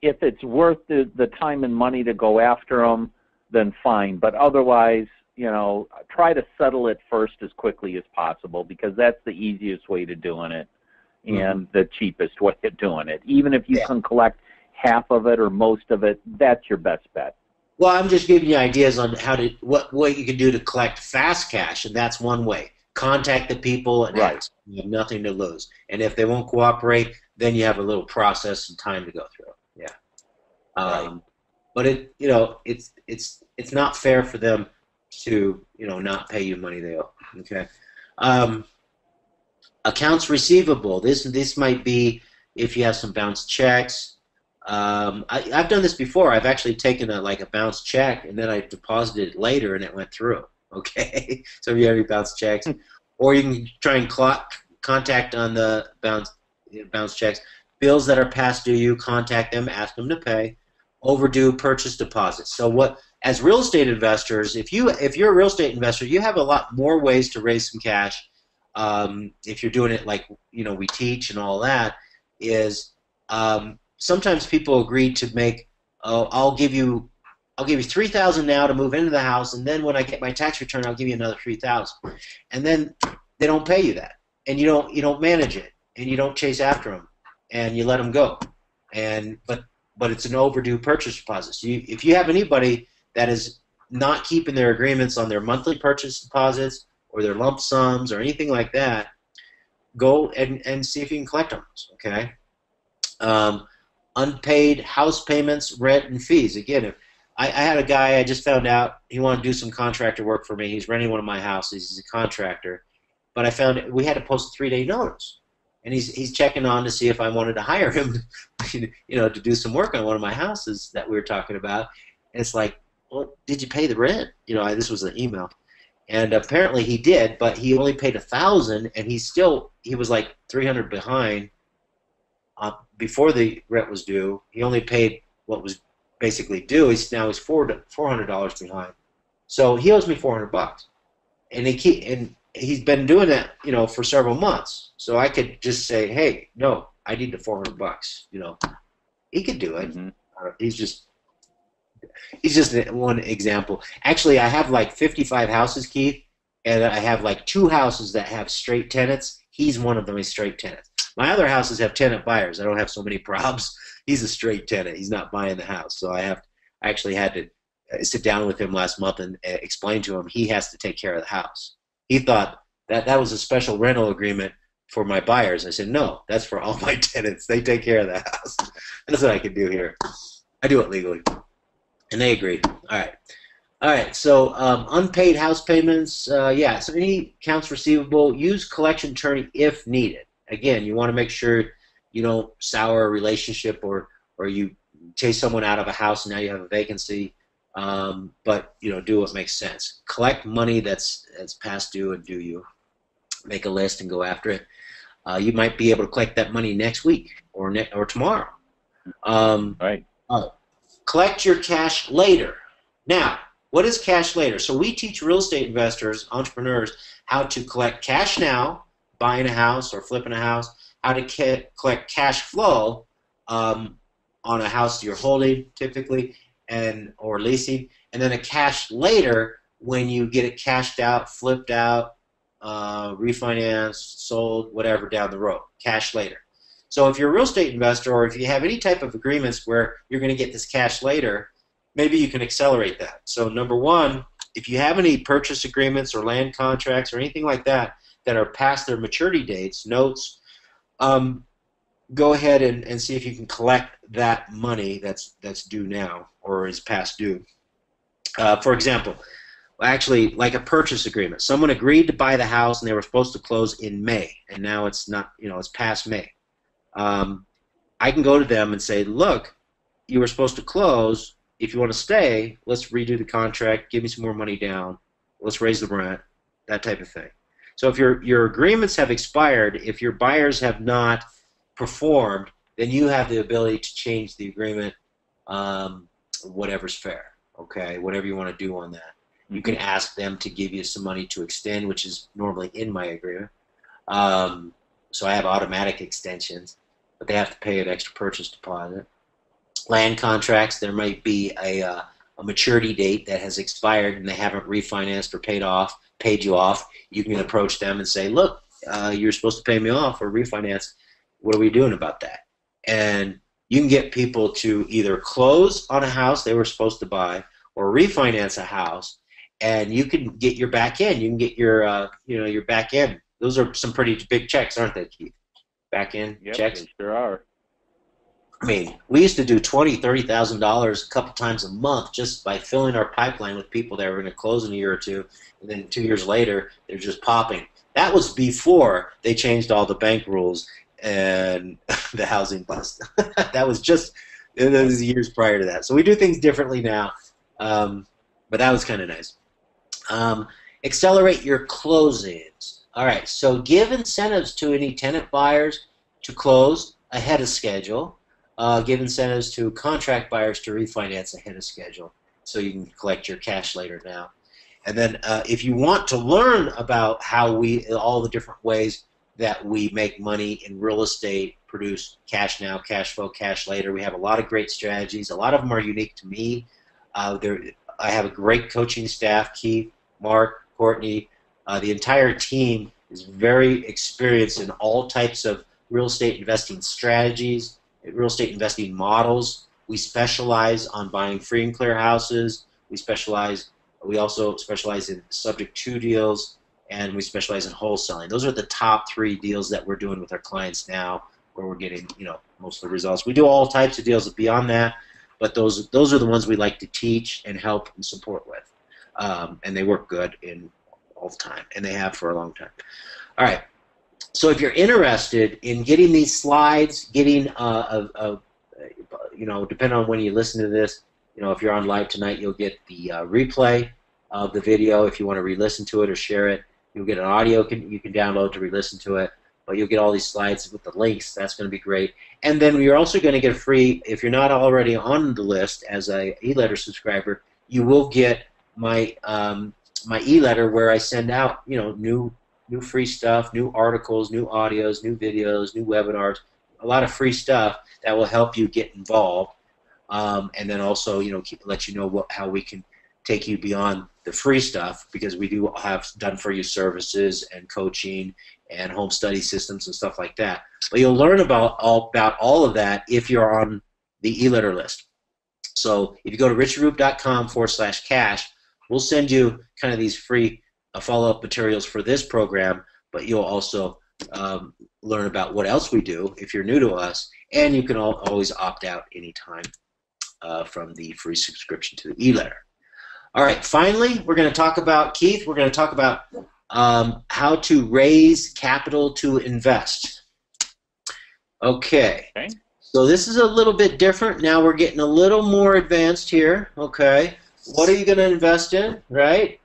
it's worth the time and money to go after them, then fine. But otherwise, try to settle it first as quickly as possible, because that's the easiest way to doing it and the cheapest way of doing it. Even if you Yeah. can collect half of it or most of it, that's your best bet. Well, I'm just giving you ideas on what you can do to collect fast cash, and that's one way. Contact the people and Right. ask. You have nothing to lose. And if they won't cooperate, then you have a little process and time to go through. Yeah. Right. But it's not fair for them to not pay you money they owe. Okay. Um, Accounts receivable. This might be if you have some bounced checks. I've done this before. I've actually taken a bounced check and then I deposited it later and it went through. Okay, so if you have any bounced checks, or you can try and contact on the bounced checks, bills that are past due. You contact them, ask them to pay. Overdue purchase deposits. So as real estate investors, if you're a real estate investor, you have a lot more ways to raise some cash. If you're doing it like we teach and all that, is sometimes people agree to make, I'll give you 3,000 now to move into the house, and then when I get my tax return, I'll give you another 3,000, and then they don't pay you that, and you don't manage it, and you don't chase after them, and you let them go, but it's an overdue purchase deposit. So if you have anybody that is not keeping their agreements on their monthly purchase deposits or their lump sums or anything like that, go and see if you can collect on those. Okay. Unpaid house payments, rent, and fees. Again, if I had a guy, I just found out he wanted to do some contractor work for me. He's renting one of my houses. He's a contractor, but I found we had to post a 3-day notice, and he's checking on to see if I wanted to hire him, to do some work on one of my houses that we were talking about. And it's like, well, did you pay the rent? This was an email, and apparently he did, but he only paid 1,000, and he was like 300 behind. Before the rent was due, he only paid what was basically due. He's $400 behind, so he owes me $400, and he's been doing that, for several months. So I could just say, hey, no, I need the $400. He could do it. Mm-hmm. He's just one example. Actually, I have like 55 houses, Keith, and I have like 2 houses that have straight tenants. He's one of them, a straight tenant. My other houses have tenant buyers. I don't have so many problems. He's a straight tenant. He's not buying the house. So I actually had to sit down with him last month and explain to him he has to take care of the house. He thought that was a special rental agreement for my buyers. I said, no, that's for all my tenants. They take care of the house. That's what I can do here. I do it legally. And they agreed. All right. So unpaid house payments, so any accounts receivable, use collection attorney if needed. Again, you want to make sure you don't sour a relationship or you chase someone out of a house and now you have a vacancy. But do what makes sense. Collect money that's past due and due you. Make a list and go after it. You might be able to collect that money next week or tomorrow. Right. Collect your cash later. Now, what is cash later? So we teach real estate investors, entrepreneurs, how to collect cash now, buying a house or flipping a house, how to collect cash flow on a house you're holding typically or leasing, and then a cash later when you get it cashed out, flipped out, refinanced, sold, whatever down the road. Cash later. So if you're a real estate investor or if you have any type of agreements where you're going to get this cash later, maybe you can accelerate that. So number one, if you have any purchase agreements or land contracts or anything like that are past their maturity dates, notes, go ahead and see if you can collect that money that's due now or is past due. For example, Actually, like a purchase agreement. Someone agreed to buy the house and they were supposed to close in May, and now it's not, it's past May. Um, I can go to them and say, look, you were supposed to close. If you want to stay, let's redo the contract. Give me some more money down. Let's raise the rent, that type of thing. So if your agreements have expired, if your buyers have not performed, then you have the ability to change the agreement, whatever's fair, okay, whatever you want to do on that. You can ask them to give you some money to extend, which is normally in my agreement. So I have automatic extensions, but they have to pay an extra purchase deposit. Land contracts, there might be a maturity date that has expired and they haven't refinanced or paid you off. You can approach them and say, look, you're supposed to pay me off or refinance. What are we doing about that? And you can get people to either close on a house they were supposed to buy or refinance a house, and you can get your back end. You can get your your back end. Those are some pretty big checks, aren't they, Keith? Back end checks. They sure are. I mean, we used to do $20,000-$30,000 a couple times a month just by filling our pipeline with people that were going to close in a year or two, and then 2 years later they're just popping. That was before they changed all the bank rules and the housing bust. That was years prior to that. So we do things differently now, but that was kind of nice. Accelerate your closings. All right, so give incentives to any tenant buyers to close ahead of schedule. Give incentives to contract buyers to refinance ahead of schedule so you can collect your cash later now. And then if you want to learn about how all the different ways that we make money in real estate, produce cash now, cash flow, cash later, we have a lot of great strategies. A lot of them are unique to me. I have a great coaching staff, Keith, Mark, Courtney. The entire team is very experienced in all types of real estate investing strategies, real estate investing models. We specialize on buying free and clear houses. We also specialize in subject to deals, and we specialize in wholesaling. Those are the top 3 deals that we're doing with our clients now, where we're getting most of the results. We do all types of deals beyond that, but those are the ones we like to teach and help and support with, and they work good all the time, and they have for a long time. All right. So if you're interested in getting these slides, getting depending on when you listen to this, if you're on live tonight, you'll get the replay of the video. If you want to re-listen to it or share it, you'll get an audio you can download to re-listen to it. But you'll get all these slides with the links. That's going to be great. And then you're also going to get free, if you're not already on the list as a e-letter subscriber, you will get my my e-letter where I send out new free stuff, new articles, new audios, new videos, new webinars, a lot of free stuff that will help you get involved, and then also let you know how we can take you beyond the free stuff, because we do have done for you services and coaching and home study systems and stuff like that. But you'll learn about all of that if you're on the e-letter list. So if you go to richardroop.com/cash, we'll send you kind of these free follow-up materials for this program, but you'll also learn about what else we do if you're new to us, and you can always opt out anytime from the free subscription to the e-letter. All right, finally, we're going to talk about, Keith, we're going to talk about how to raise capital to invest. Okay. So this is a little bit different. Now we're getting a little more advanced here. Okay. What are you going to invest in, right?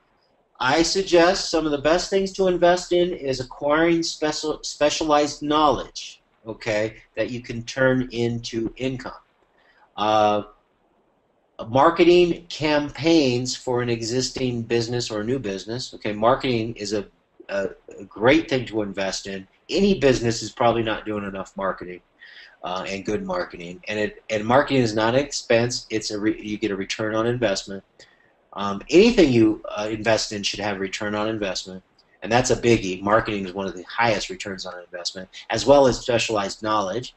I suggest some of the best things to invest in is acquiring specialized knowledge, okay, that you can turn into income. Marketing campaigns for an existing business or a new business. Okay, marketing is a great thing to invest in. Any business is probably not doing enough marketing and good marketing, and marketing is not an expense. You get a return on investment. Anything you invest in should have a return on investment, and that's a biggie. Marketing is one of the highest returns on investment, as well as specialized knowledge.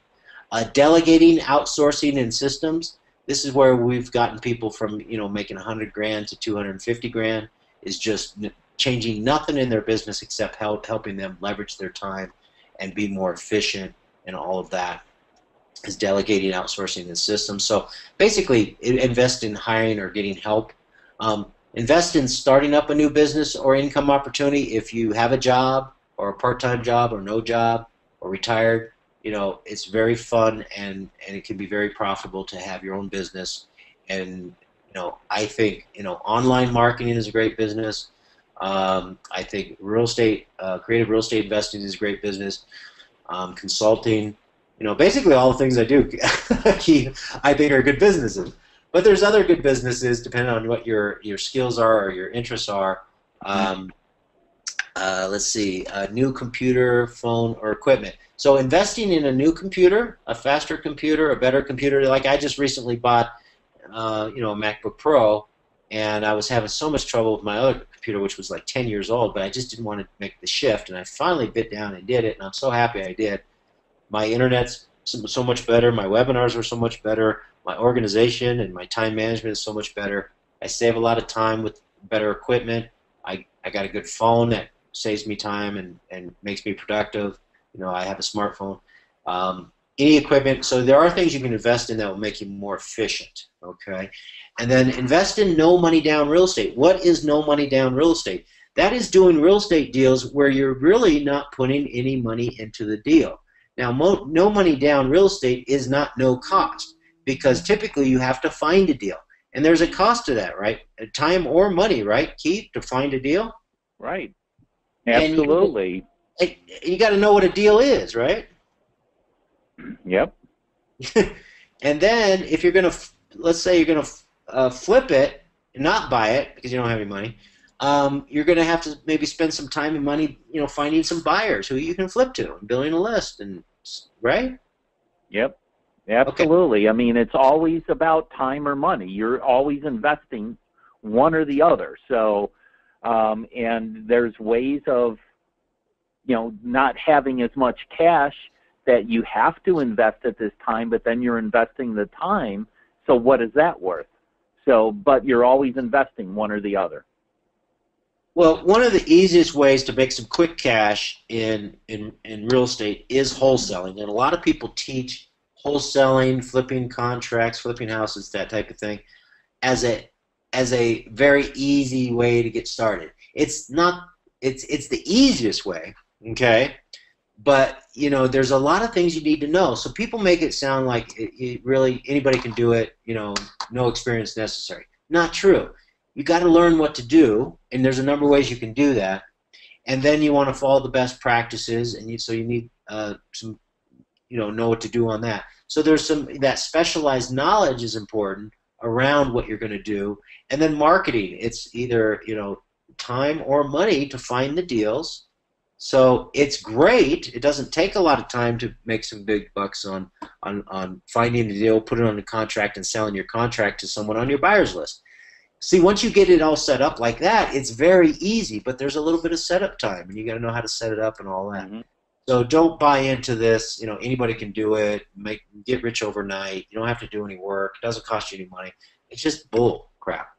Delegating, outsourcing, and systems. This is where we've gotten people from making 100 grand to 250 grand. Is just changing nothing in their business except helping them leverage their time and be more efficient, and all of that is delegating, outsourcing, and systems. So basically, invest in hiring or getting help. Invest in starting up a new business or income opportunity if you have a job or a part-time job or no job or retired. You know, it's very fun and it can be very profitable to have your own business. And you know, I think online marketing is a great business. I think real estate, creative real estate investing is a great business. Consulting, basically all the things I do, I think are good businesses. But there's other good businesses depending on what your skills are or your interests are. Um, let's see, a new computer, phone, or equipment. So investing in a new computer, a faster computer, a better computer. Like I just recently bought, a MacBook Pro, and I was having so much trouble with my other computer, which was like 10 years old, but I just didn't want to make the shift, and I finally bit down and did it, and I'm so happy I did. My internet's so much better. My webinars are so much better. My organization and my time management is so much better. I save a lot of time with better equipment. I got a good phone that saves me time and makes me productive. I have a smartphone. Any equipment. So there are things you can invest in that will make you more efficient. Okay, and then invest in no money down real estate. What is no money down real estate? That is doing real estate deals where you're really not putting any money into the deal. Now, no money down real estate is not no cost because typically you have to find a deal. And there's a cost to that, right? Time or money, right, Keith, to find a deal? Right. Absolutely. And you got to know what a deal is, right? Yep. And then if you're going to, let's say you're going to flip it and not buy it because you don't have any money, you're going to have to maybe spend some time and money, finding some buyers who you can flip to and building a list, and right? Yep. Absolutely. Okay. I mean, it's always about time or money. You're always investing one or the other. So, and there's ways of, not having as much cash that you have to invest at this time, but then you're investing the time. So what is that worth? So, but you're always investing one or the other. Well, one of the easiest ways to make some quick cash in real estate is wholesaling. And a lot of people teach wholesaling, flipping contracts, flipping houses, that type of thing, as a very easy way to get started. It's not. It's the easiest way, okay? But there's a lot of things you need to know. So people make it sound like it really anybody can do it. No experience necessary. Not true. You got to learn what to do, and there's a number of ways you can do that. And then you want to follow the best practices, and so you need some, know what to do on that. So there's that specialized knowledge is important around what you're going to do, and then marketing. It's either time or money to find the deals. So it's great. It doesn't take a lot of time to make some big bucks on finding the deal, putting it on the contract, and selling your contract to someone on your buyer's list. See, once you get it all set up like that, it's very easy, but there's a little bit of setup time, and you got to know how to set it up and all that. Mm-hmm. So don't buy into this. Anybody can do it. Get rich overnight. You don't have to do any work. It doesn't cost you any money. It's just bull crap.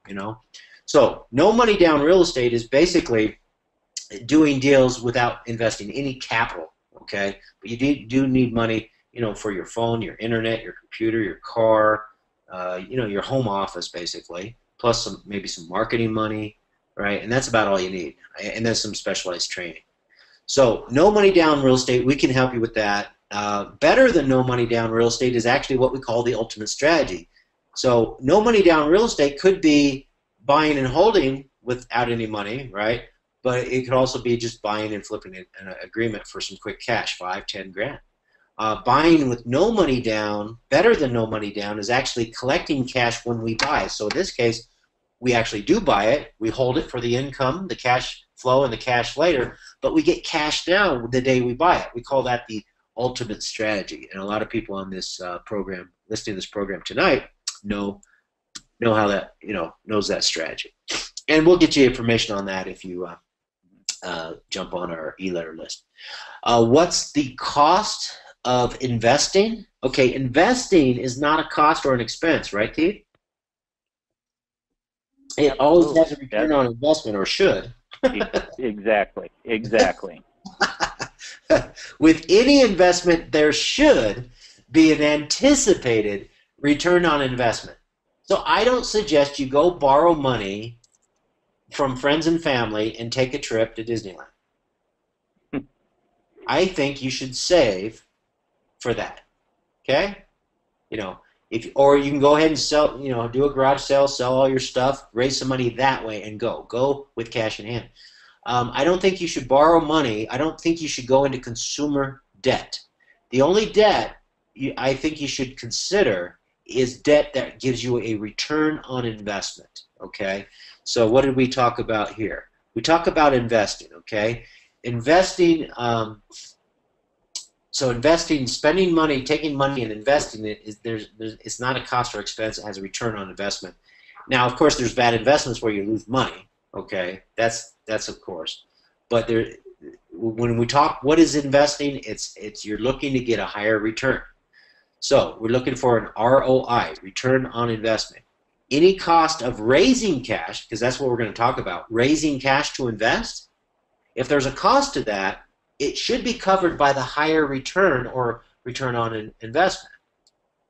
So no money down real estate is basically doing deals without investing any capital. Okay, but you do need money. For your phone, your internet, your computer, your car. Your home office basically. Plus maybe some marketing money, right? And that's about all you need. And then some specialized training. So no money down real estate, we can help you with that. Better than no money down real estate is actually what we call the ultimate strategy. So no money down real estate could be buying and holding without any money, right? But it could also be just buying and flipping an agreement for some quick cash, 5, 10 grand. Buying with no money down, better than no money down, is actually collecting cash when we buy. So in this case, we actually do buy it. We hold it for the income, the cash flow, and the cash later, but we get cash down the day we buy it. We call that the ultimate strategy. And a lot of people on this program, listening to this program tonight, know how that, knows that strategy. And we'll get you information on that if you jump on our e-letter list. What's the cost of investing? Okay, investing is not a cost or an expense, right, Keith? It always has a return on investment, or should. Exactly. With any investment, there should be an anticipated return on investment. So I don't suggest you go borrow money from friends and family and take a trip to Disneyland. I think you should save for that. Okay? You know, if or you can go ahead and sell, do a garage sale, sell all your stuff, raise some money that way, and go with cash in hand. I don't think you should borrow money. I don't think you should go into consumer debt. The only debt I think you should consider is debt that gives you a return on investment. Okay, so what did we talk about here? We talk about investing. Okay, investing. So investing, spending money, taking money and investing it is it's not a cost or expense. It has a return on investment. Now, of course, there's bad investments where you lose money. Okay, that's of course. But when we talk, what is investing? It's you're looking to get a higher return. So we're looking for an ROI, return on investment. Any cost of raising cash, because that's what we're going to talk about, raising cash to invest. If there's a cost to that, it should be covered by the higher return or return on an investment.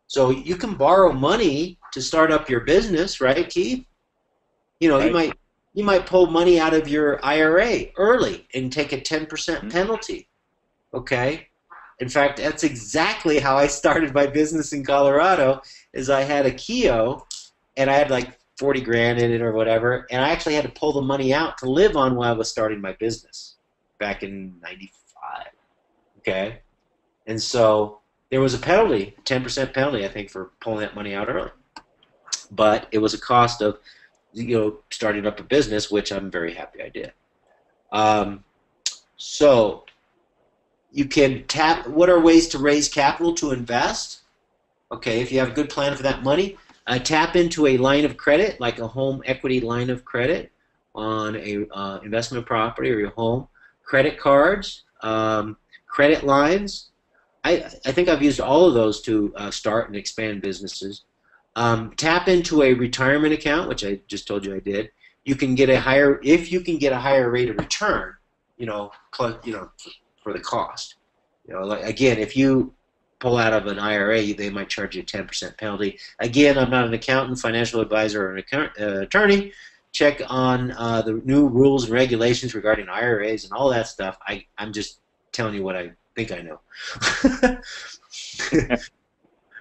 So you can borrow money to start up your business, right, Keith? Right. You might pull money out of your IRA early and take a 10% penalty. Okay? In fact, that's exactly how I started my business in Colorado. Is I had a Kio and I had like 40 grand in it or whatever, and I actually had to pull the money out to live on while I was starting my business back in '95. Okay, and so there was a penalty, a 10% penalty, I think, for pulling that money out early. But it was a cost of starting up a business, which I'm very happy I did. So you can tap. What are ways to raise capital to invest? Okay, if you have a good plan for that money, tap into a line of credit, like a home equity line of credit on a investment property or your home. Credit cards, credit lines. I think I've used all of those to start and expand businesses. Tap into a retirement account, which I just told you I did. You can get if you can get a higher rate of return, plus, for the cost. Like, again, if you pull out of an IRA, they might charge you a 10% penalty. Again, I'm not an accountant, financial advisor, or an attorney. Check on the new rules and regulations regarding IRAs and all that stuff. I'm just telling you what I think I know.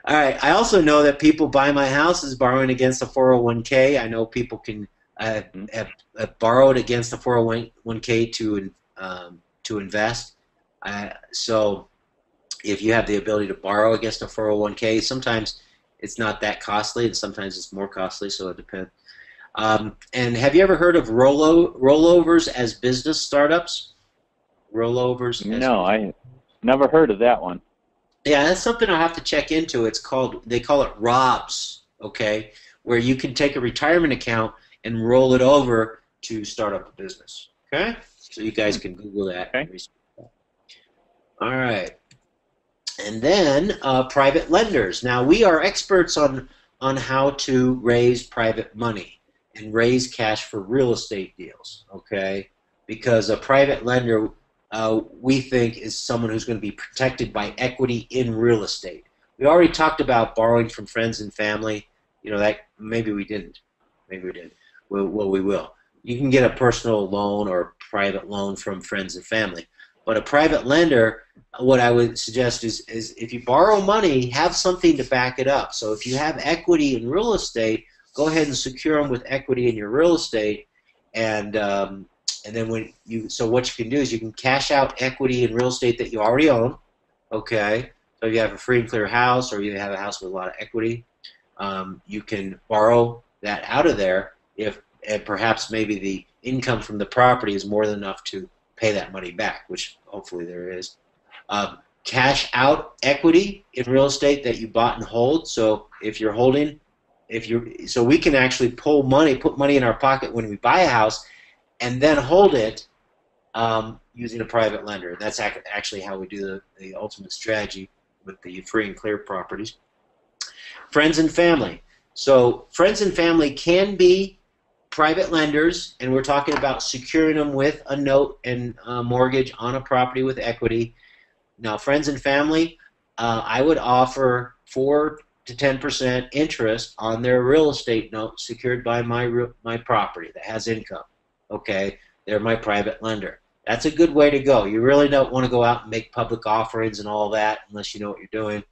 All right. I also know that people buy my houses borrowing against a 401k. I know people can have borrowed against a 401k to invest. So if you have the ability to borrow against a 401k, sometimes it's not that costly, and sometimes it's more costly. So it depends. And have you ever heard of rollovers as business startups? Rollovers? No, I never heard of that one. Yeah, that's something I'll have to check into. They call it ROBS, okay, where you can take a retirement account and roll it over to start up a business, okay? So you guys can Google that. Okay. All right. And then private lenders. Now, we are experts on how to raise private money and raise cash for real estate deals, okay? Because a private lender, we think, is someone who's going to be protected by equity in real estate. We already talked about borrowing from friends and family. That maybe we didn't. Maybe we did. Well, we will. You can get a personal loan or a private loan from friends and family. But a private lender, what I would suggest is if you borrow money, have something to back it up. So if you have equity in real estate, go ahead and secure them with equity in your real estate, and then what you can do is you can cash out equity in real estate that you already own. Okay, so if you have a free and clear house, or you have a house with a lot of equity, you can borrow that out of there and perhaps maybe the income from the property is more than enough to pay that money back, which hopefully there is. Cash out equity in real estate that you bought and hold. So if you're holding, so we can actually put money in our pocket when we buy a house, and then hold it using a private lender. That's actually how we do the ultimate strategy with the free and clear properties. Friends and family. So friends and family can be private lenders, and we're talking about securing them with a note and a mortgage on a property with equity. Now, friends and family, I would offer 4 to 10% interest on their real estate note secured by my property that has income. Okay, they're my private lender. That's a good way to go. You really don't want to go out and make public offerings and all that unless you know what you're doing.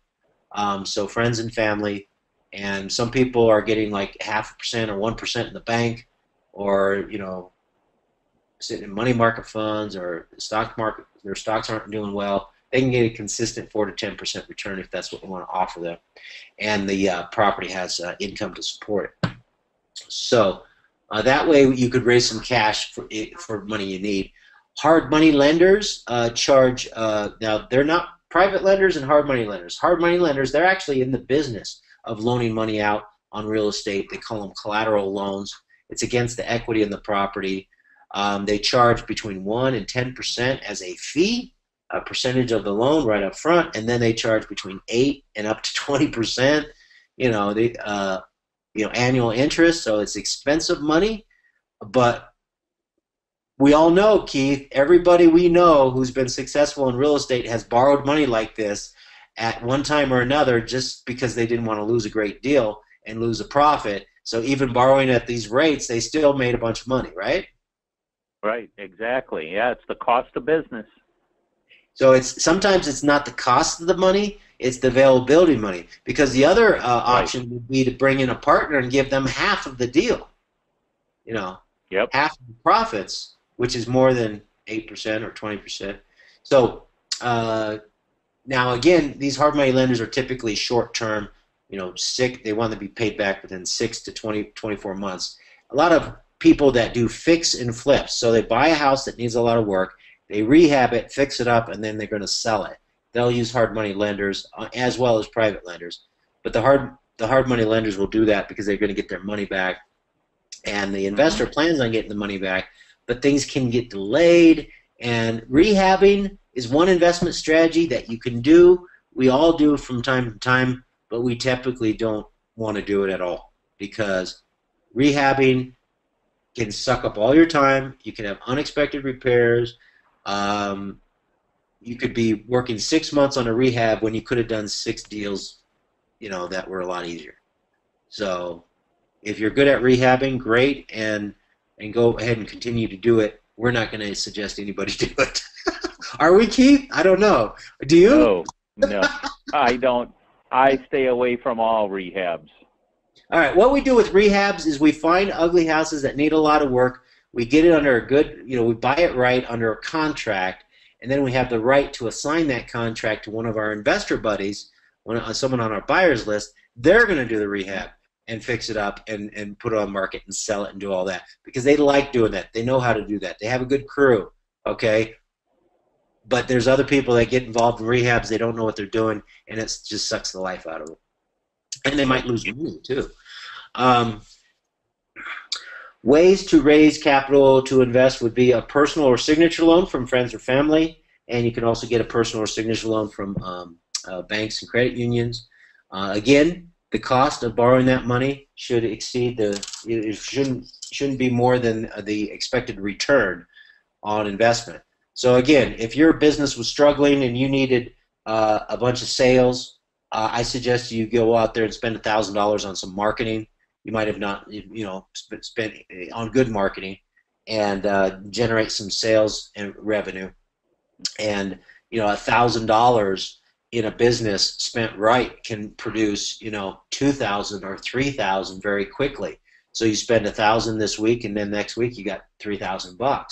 So friends and family, and some people are getting like 0.5% or 1% in the bank, or sitting in money market funds or the stock market. Their stocks aren't doing well. They can get a consistent 4 to 10% return if that's what we want to offer them, and the property has income to support it. So that way you could raise some cash for money you need. Hard money lenders charge, now they're not private lenders and hard money lenders. Hard money lenders, they're actually in the business of loaning money out on real estate. They call them collateral loans. It's against the equity in the property. They charge between 1 and 10% as a fee, a percentage of the loan right up front, and then they charge between 8 and up to 20%. Annual interest. So it's expensive money, but we all know, Keith, everybody we know who's been successful in real estate has borrowed money like this at one time or another just because they didn't want to lose a great deal and lose a profit. So even borrowing at these rates, they still made a bunch of money, right? Right, exactly. Yeah, it's the cost of business. So sometimes it's not the cost of the money, it's the availability of money. Because the other option would be to bring in a partner and give them half of the deal. Yep. Half of the profits, which is more than 8% or 20%. So now again, these hard money lenders are typically short term. They want to be paid back within 6 to 24 months. A lot of people that do fix and flips, so they buy a house that needs a lot of work, they rehab it, fix it up, and then they're going to sell it. They'll use hard money lenders as well as private lenders. But the hard money lenders will do that because they're going to get their money back, and the investor plans on getting the money back, but things can get delayed. And rehabbing is one investment strategy that you can do. We all do it from time to time, but we typically don't want to do it at all because rehabbing can suck up all your time. You can have unexpected repairs. You could be working 6 months on a rehab when you could have done 6 deals, that were a lot easier. So if you're good at rehabbing, great, and go ahead and continue to do it. We're not going to suggest anybody do it. Are we, Keith? I don't know. Do you? No, I don't. I stay away from all rehabs. All right, what we do with rehabs is we find ugly houses that need a lot of work. We get it under a good, we buy it right under a contract, and then we have the right to assign that contract to one of our investor buddies, someone on our buyers list. They're going to do the rehab and fix it up and put it on market and sell it and do all that because they like doing that. They know how to do that. They have a good crew, okay? But there's other people that get involved in rehabs. They don't know what they're doing, and it just sucks the life out of them. And they might lose money too. Ways to raise capital to invest would be a personal or signature loan from friends or family, and you can also get a personal or signature loan from banks and credit unions. Again, the cost of borrowing that money should exceed it shouldn't be more than the expected return on investment. So again, if your business was struggling and you needed a bunch of sales, I suggest you go out there and spend $1,000 on some marketing. You might have not, spent on good marketing and generate some sales and revenue. And $1,000 in a business spent right can produce $2,000 or $3,000 very quickly. So you spend $1,000 this week, and then next week you got $3,000,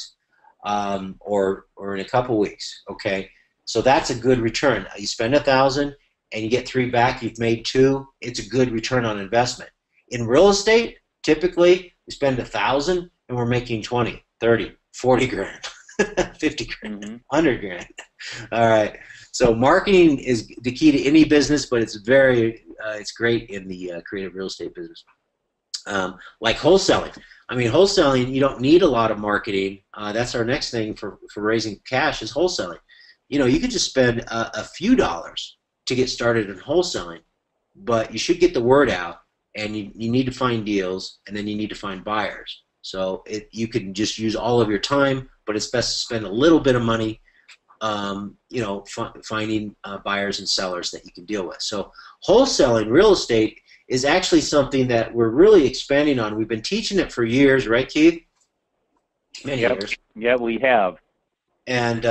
or in a couple weeks. Okay, so that's a good return. You spend $1,000 and you get 3 back. You've made 2. It's a good return on investment. In real estate, typically we spend $1,000 and we're making 20, 30, 40 grand, 50 grand, 100 grand. All right. So marketing is the key to any business, but it's great in the creative real estate business. Like wholesaling. I mean, wholesaling, you don't need a lot of marketing. That's our next thing for raising cash is wholesaling. You could just spend a few dollars to get started in wholesaling, but you should get the word out, and you need to find deals, and then you need to find buyers. So you can just use all of your time, but it's best to spend a little bit of money finding buyers and sellers that you can deal with. So wholesaling real estate is actually something that we're really expanding on. We've been teaching it for years, right, Keith? many Yep. years. Yeah, we have. And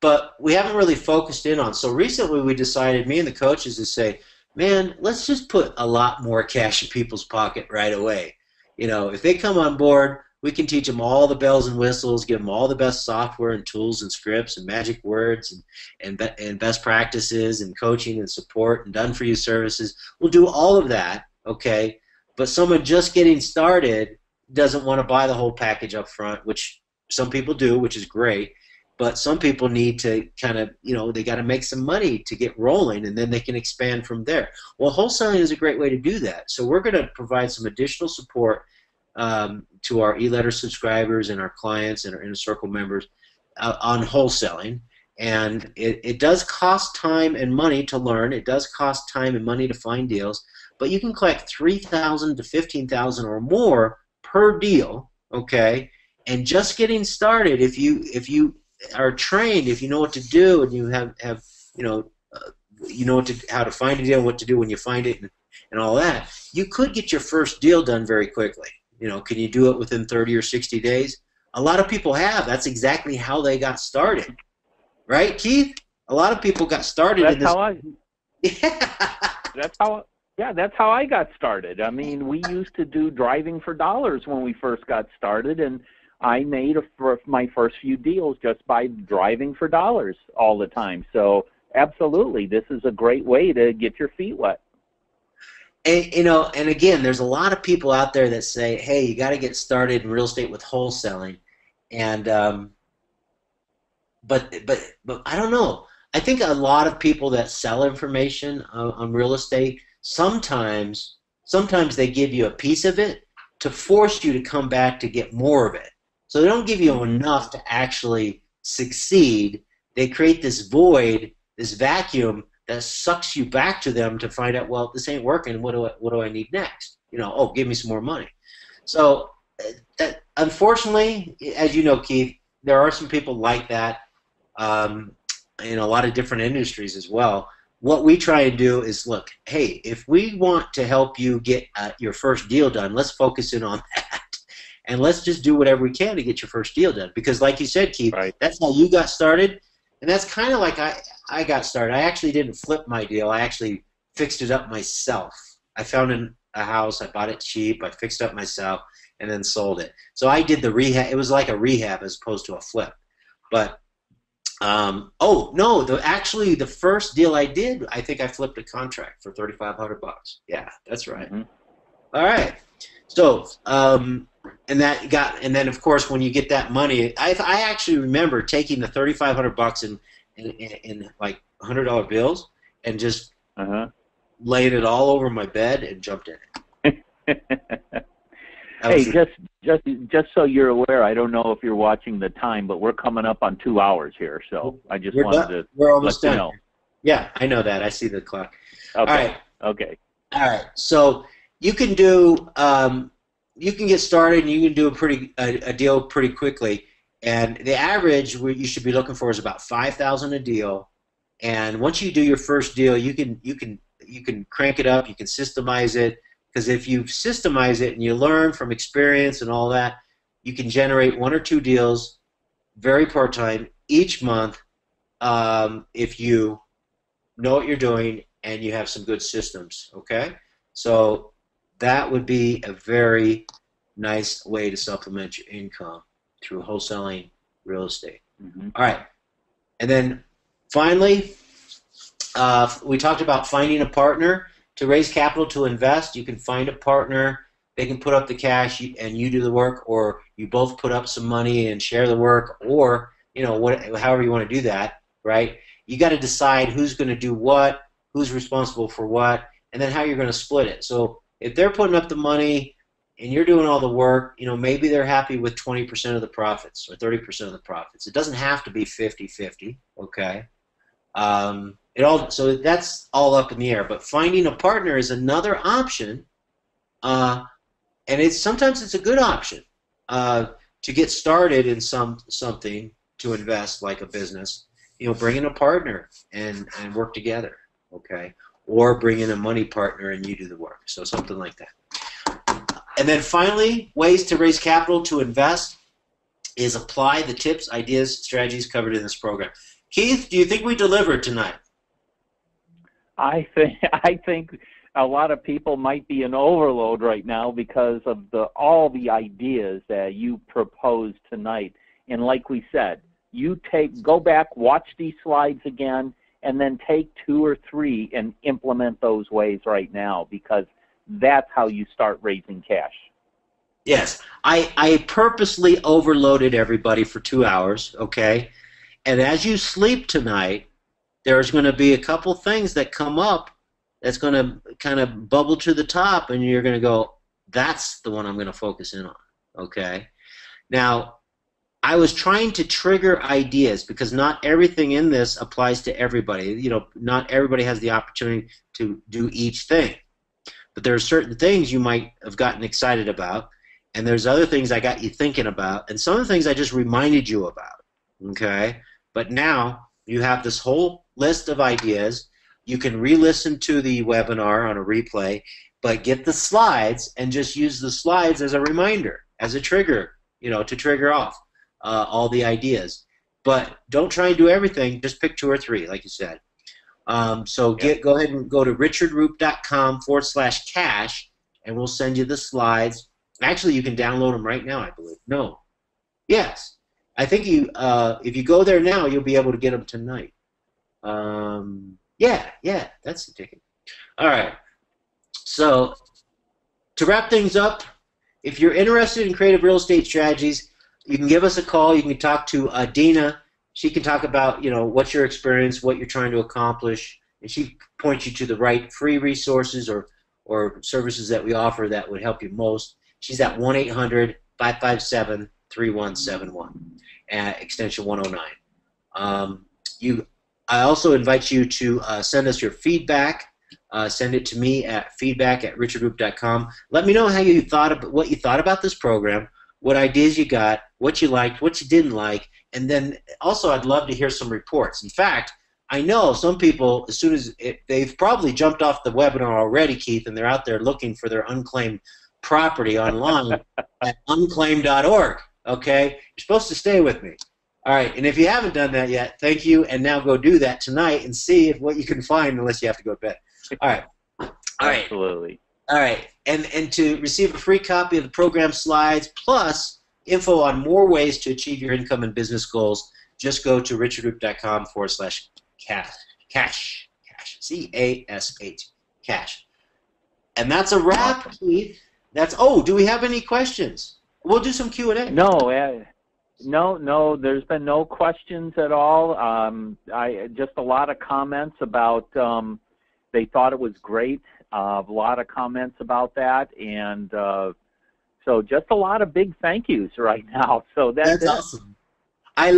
but we haven't really focused in on. So recently, we decided, me and the coaches, to say, man, let's just put a lot more cash in people's pocket right away. You know, if they come on board, we can teach them all the bells and whistles, give them all the best software and tools and scripts and magic words and best practices and coaching and support and done for you services. We'll do all of that, okay? But someone just getting started doesn't want to buy the whole package up front, which some people do, which is great. But some people need to kind of, you know, they got to make some money to get rolling, and then they can expand from there. Well, wholesaling is a great way to do that. So we're going to provide some additional support to our e-letter subscribers and our clients and our Inner Circle members on wholesaling. And it does cost time and money to learn. It does cost time and money to find deals. But you can collect $3,000 to $15,000 or more per deal, okay? And just getting started, if you are trained, if you know what to do, and you have you know how to find a deal, what to do when you find it, and all that, you could get your first deal done very quickly. You know, can you do it within 30 or 60 days? A lot of people have. That's exactly how they got started, right, Keith? A lot of people got started in this. That's how I got started. I mean, we used to do driving for dollars when we first got started, and I made my first few deals just by driving for dollars all the time. So absolutely, this is a great way to get your feet wet. And, you know, and again, there's a lot of people out there that say, hey, you got to get started in real estate with wholesaling. And but I don't know. I think a lot of people that sell information on real estate, sometimes they give you a piece of it to force you to come back to get more of it. So they don't give you enough to actually succeed. They create this void, this vacuum that sucks you back to them to find out, well, this ain't working. What do I need next? You know, oh, give me some more money. So unfortunately, as you know, Keith, there are some people like that in a lot of different industries as well. What we try and do is, look, hey, if we want to help you get your first deal done, let's focus in on that. And let's just do whatever we can to get your first deal done. Because like you said, Keith, right, that's how you got started. And that's kind of like I got started. I actually didn't flip my deal. I actually fixed it up myself. I found a house. I bought it cheap. I fixed it up myself and then sold it. So I did the rehab. It was like a rehab as opposed to a flip. But, oh, no, actually the first deal I did, I think I flipped a contract for $3,500. Yeah, that's right. Mm-hmm. All right. So, and then of course when you get that money, I actually remember taking the $3,500 in like $100 bills and just laying it all over my bed and jumped in it. Hey, just so you're aware, I don't know if you're watching the time, but we're coming up on 2 hours here, so I just wanted to we're almost let done. you know. Yeah, I know that. I see the clock. Okay. All right. Okay. All right. So you can do you can get started and you can do a deal pretty quickly. And the average you should be looking for is about $5,000 a deal. And once you do your first deal, you can crank it up. You can systemize it, because if you systemize it and you learn from experience and all that, you can generate 1 or 2 deals very part-time each month if you know what you're doing and you have some good systems. Okay, so that would be a very nice way to supplement your income through wholesaling real estate. Mm-hmm. All right, and then finally, we talked about finding a partner to raise capital to invest. You can find a partner. They can put up the cash and you do the work, or you both put up some money and share the work, or however you want to do that, right? You got to decide who's going to do what, who's responsible for what, and then how you're going to split it. So if they're putting up the money and you're doing all the work, maybe they're happy with 20% of the profits or 30% of the profits. It doesn't have to be 50-50, okay? So that's all up in the air. But finding a partner is another option, and sometimes it's a good option to get started in something to invest, like a business. Bring in a partner and work together, okay? Or bring in a money partner and you do the work. So something like that. And then finally, ways to raise capital to invest is apply the tips, ideas, strategies covered in this program. Keith, do you think we delivered tonight? I think a lot of people might be in overload right now because of all the ideas that you proposed tonight. And like we said, go back, watch these slides again, and then take 2 or 3 and implement those ways right now, because that's how you start raising cash. Yes, I purposely overloaded everybody for 2 hours, okay? And as you sleep tonight, there's going to be a couple things that come up that's going to kind of bubble to the top, and you're going to go, that's the one I'm going to focus in on, okay? Now, I was trying to trigger ideas because not everything in this applies to everybody. You know, not everybody has the opportunity to do each thing. But there are certain things you might have gotten excited about, and there's other things I got you thinking about, and some of the things I just reminded you about, okay? But now you have this whole list of ideas. You can re-listen to the webinar on a replay, but get the slides and just use the slides as a reminder, as a trigger, you know, to trigger off all the ideas. But don't try and do everything. Just pick 2 or 3, like you said. So go ahead and go to richardroop.com/cash, and we'll send you the slides. Actually, you can download them right now, I believe. No. Yes. I think if you go there now, you'll be able to get them tonight. Yeah, that's the ticket. All right. So to wrap things up, if you're interested in creative real estate strategies, you can give us a call. You can talk to Dina. She can talk about, you know, what's your experience, what you're trying to accomplish, and she points you to the right free resources or services that we offer that would help you most. She's at 1-800-557-3171, extension 109. I also invite you to send us your feedback. Send it to me at feedback@richardroop.com. Let me know what you thought about this program, what ideas you got, what you liked, what you didn't like, and then also I'd love to hear some reports. In fact, I know some people, as soon as they've probably jumped off the webinar already, Keith, and they're out there looking for their unclaimed property online at unclaimed.org. Okay? You're supposed to stay with me. All right, and if you haven't done that yet, thank you, and now go do that tonight and see what you can find, unless you have to go to bed. All right. Absolutely. All right, and to receive a free copy of the program slides plus info on more ways to achieve your income and business goals, just go to richardroop.com/cash, C-A-S-H, cash. And that's a wrap, Keith. Do we have any questions? We'll do some Q&A. No, there's been no questions at all. Just a lot of comments about they thought it was great. A lot of comments about that, and so just a lot of big thank yous right now. So that's awesome. I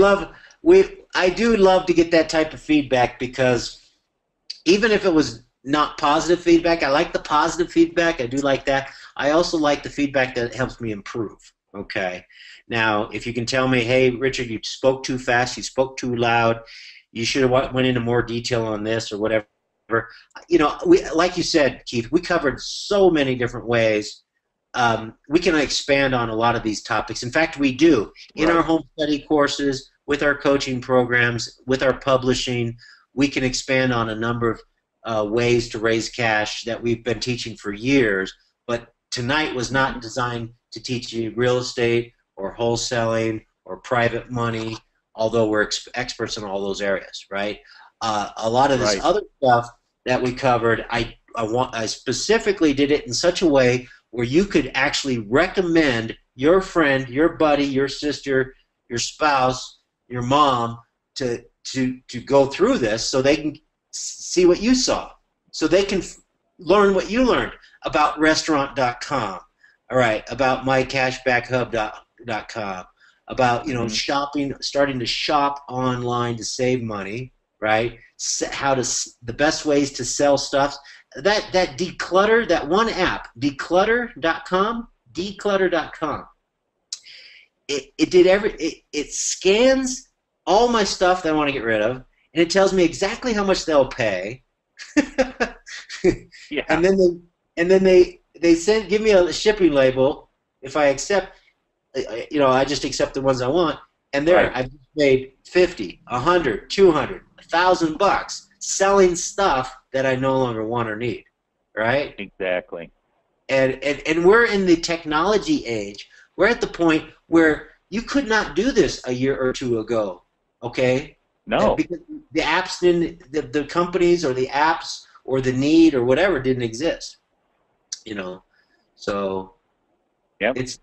do love to get that type of feedback, because even if it was not positive feedback, I like the positive feedback. I do like that. I also like the feedback that helps me improve. Okay. Now, if you can tell me, hey, Richard, you spoke too fast, you spoke too loud, you should have went into more detail on this or whatever. You know, like you said, Keith, we covered so many different ways. We can expand on a lot of these topics. In fact, we do. In our home study courses, with our coaching programs, with our publishing, we can expand on a number of ways to raise cash that we've been teaching for years. But tonight was not designed to teach you real estate or wholesaling or private money, although we're experts in all those areas, right? A lot of this other stuff that we covered, I specifically did it in such a way where you could actually recommend your friend, your buddy, your sister, your spouse, your mom to go through this, so they can see what you saw, so they can learn what you learned about restaurant.com, all right, about mycashbackhub.com, about, you know, shopping, starting to shop online to save money, right? The best ways to sell stuff. That declutter, that one app, declutter.com, it scans all my stuff that I want to get rid of, and it tells me exactly how much they'll pay. Yeah. And then they give me a shipping label if I accept. I just accept the ones I want, and there Right. I've made 50, 100, 200, $1,000 selling stuff that I no longer want or need, right? Exactly. And we're in the technology age. We're at the point where you could not do this a year or two ago, okay? No. Because the apps didn't, the companies or the apps or the need or whatever didn't exist, you know. So Yep. it's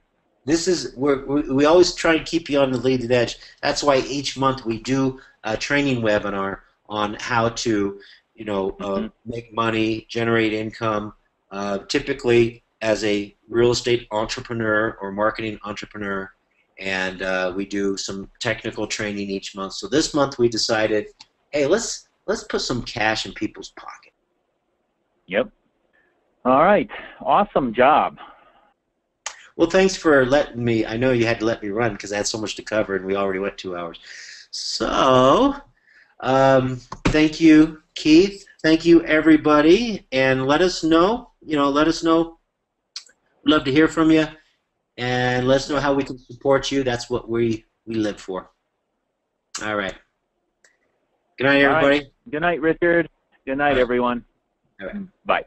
this is we always try and keep you on the leading edge. That's why each month we do a training webinar on how to, Hmm. make money, generate income, typically as a real estate entrepreneur or marketing entrepreneur, and we do some technical training each month. So this month we decided, hey, let's put some cash in people's pocket. Yep. All right. Awesome job. Well, thanks for letting me. I know you had to let me run because I had so much to cover, and we already went 2 hours. So, thank you, Keith. Thank you, everybody, and let us know. Let us know. We'd love to hear from you, and let us know how we can support you. That's what we live for. All right. Good night, All right. everybody. Good night, Richard. Good All night, right. everyone. All right. Bye.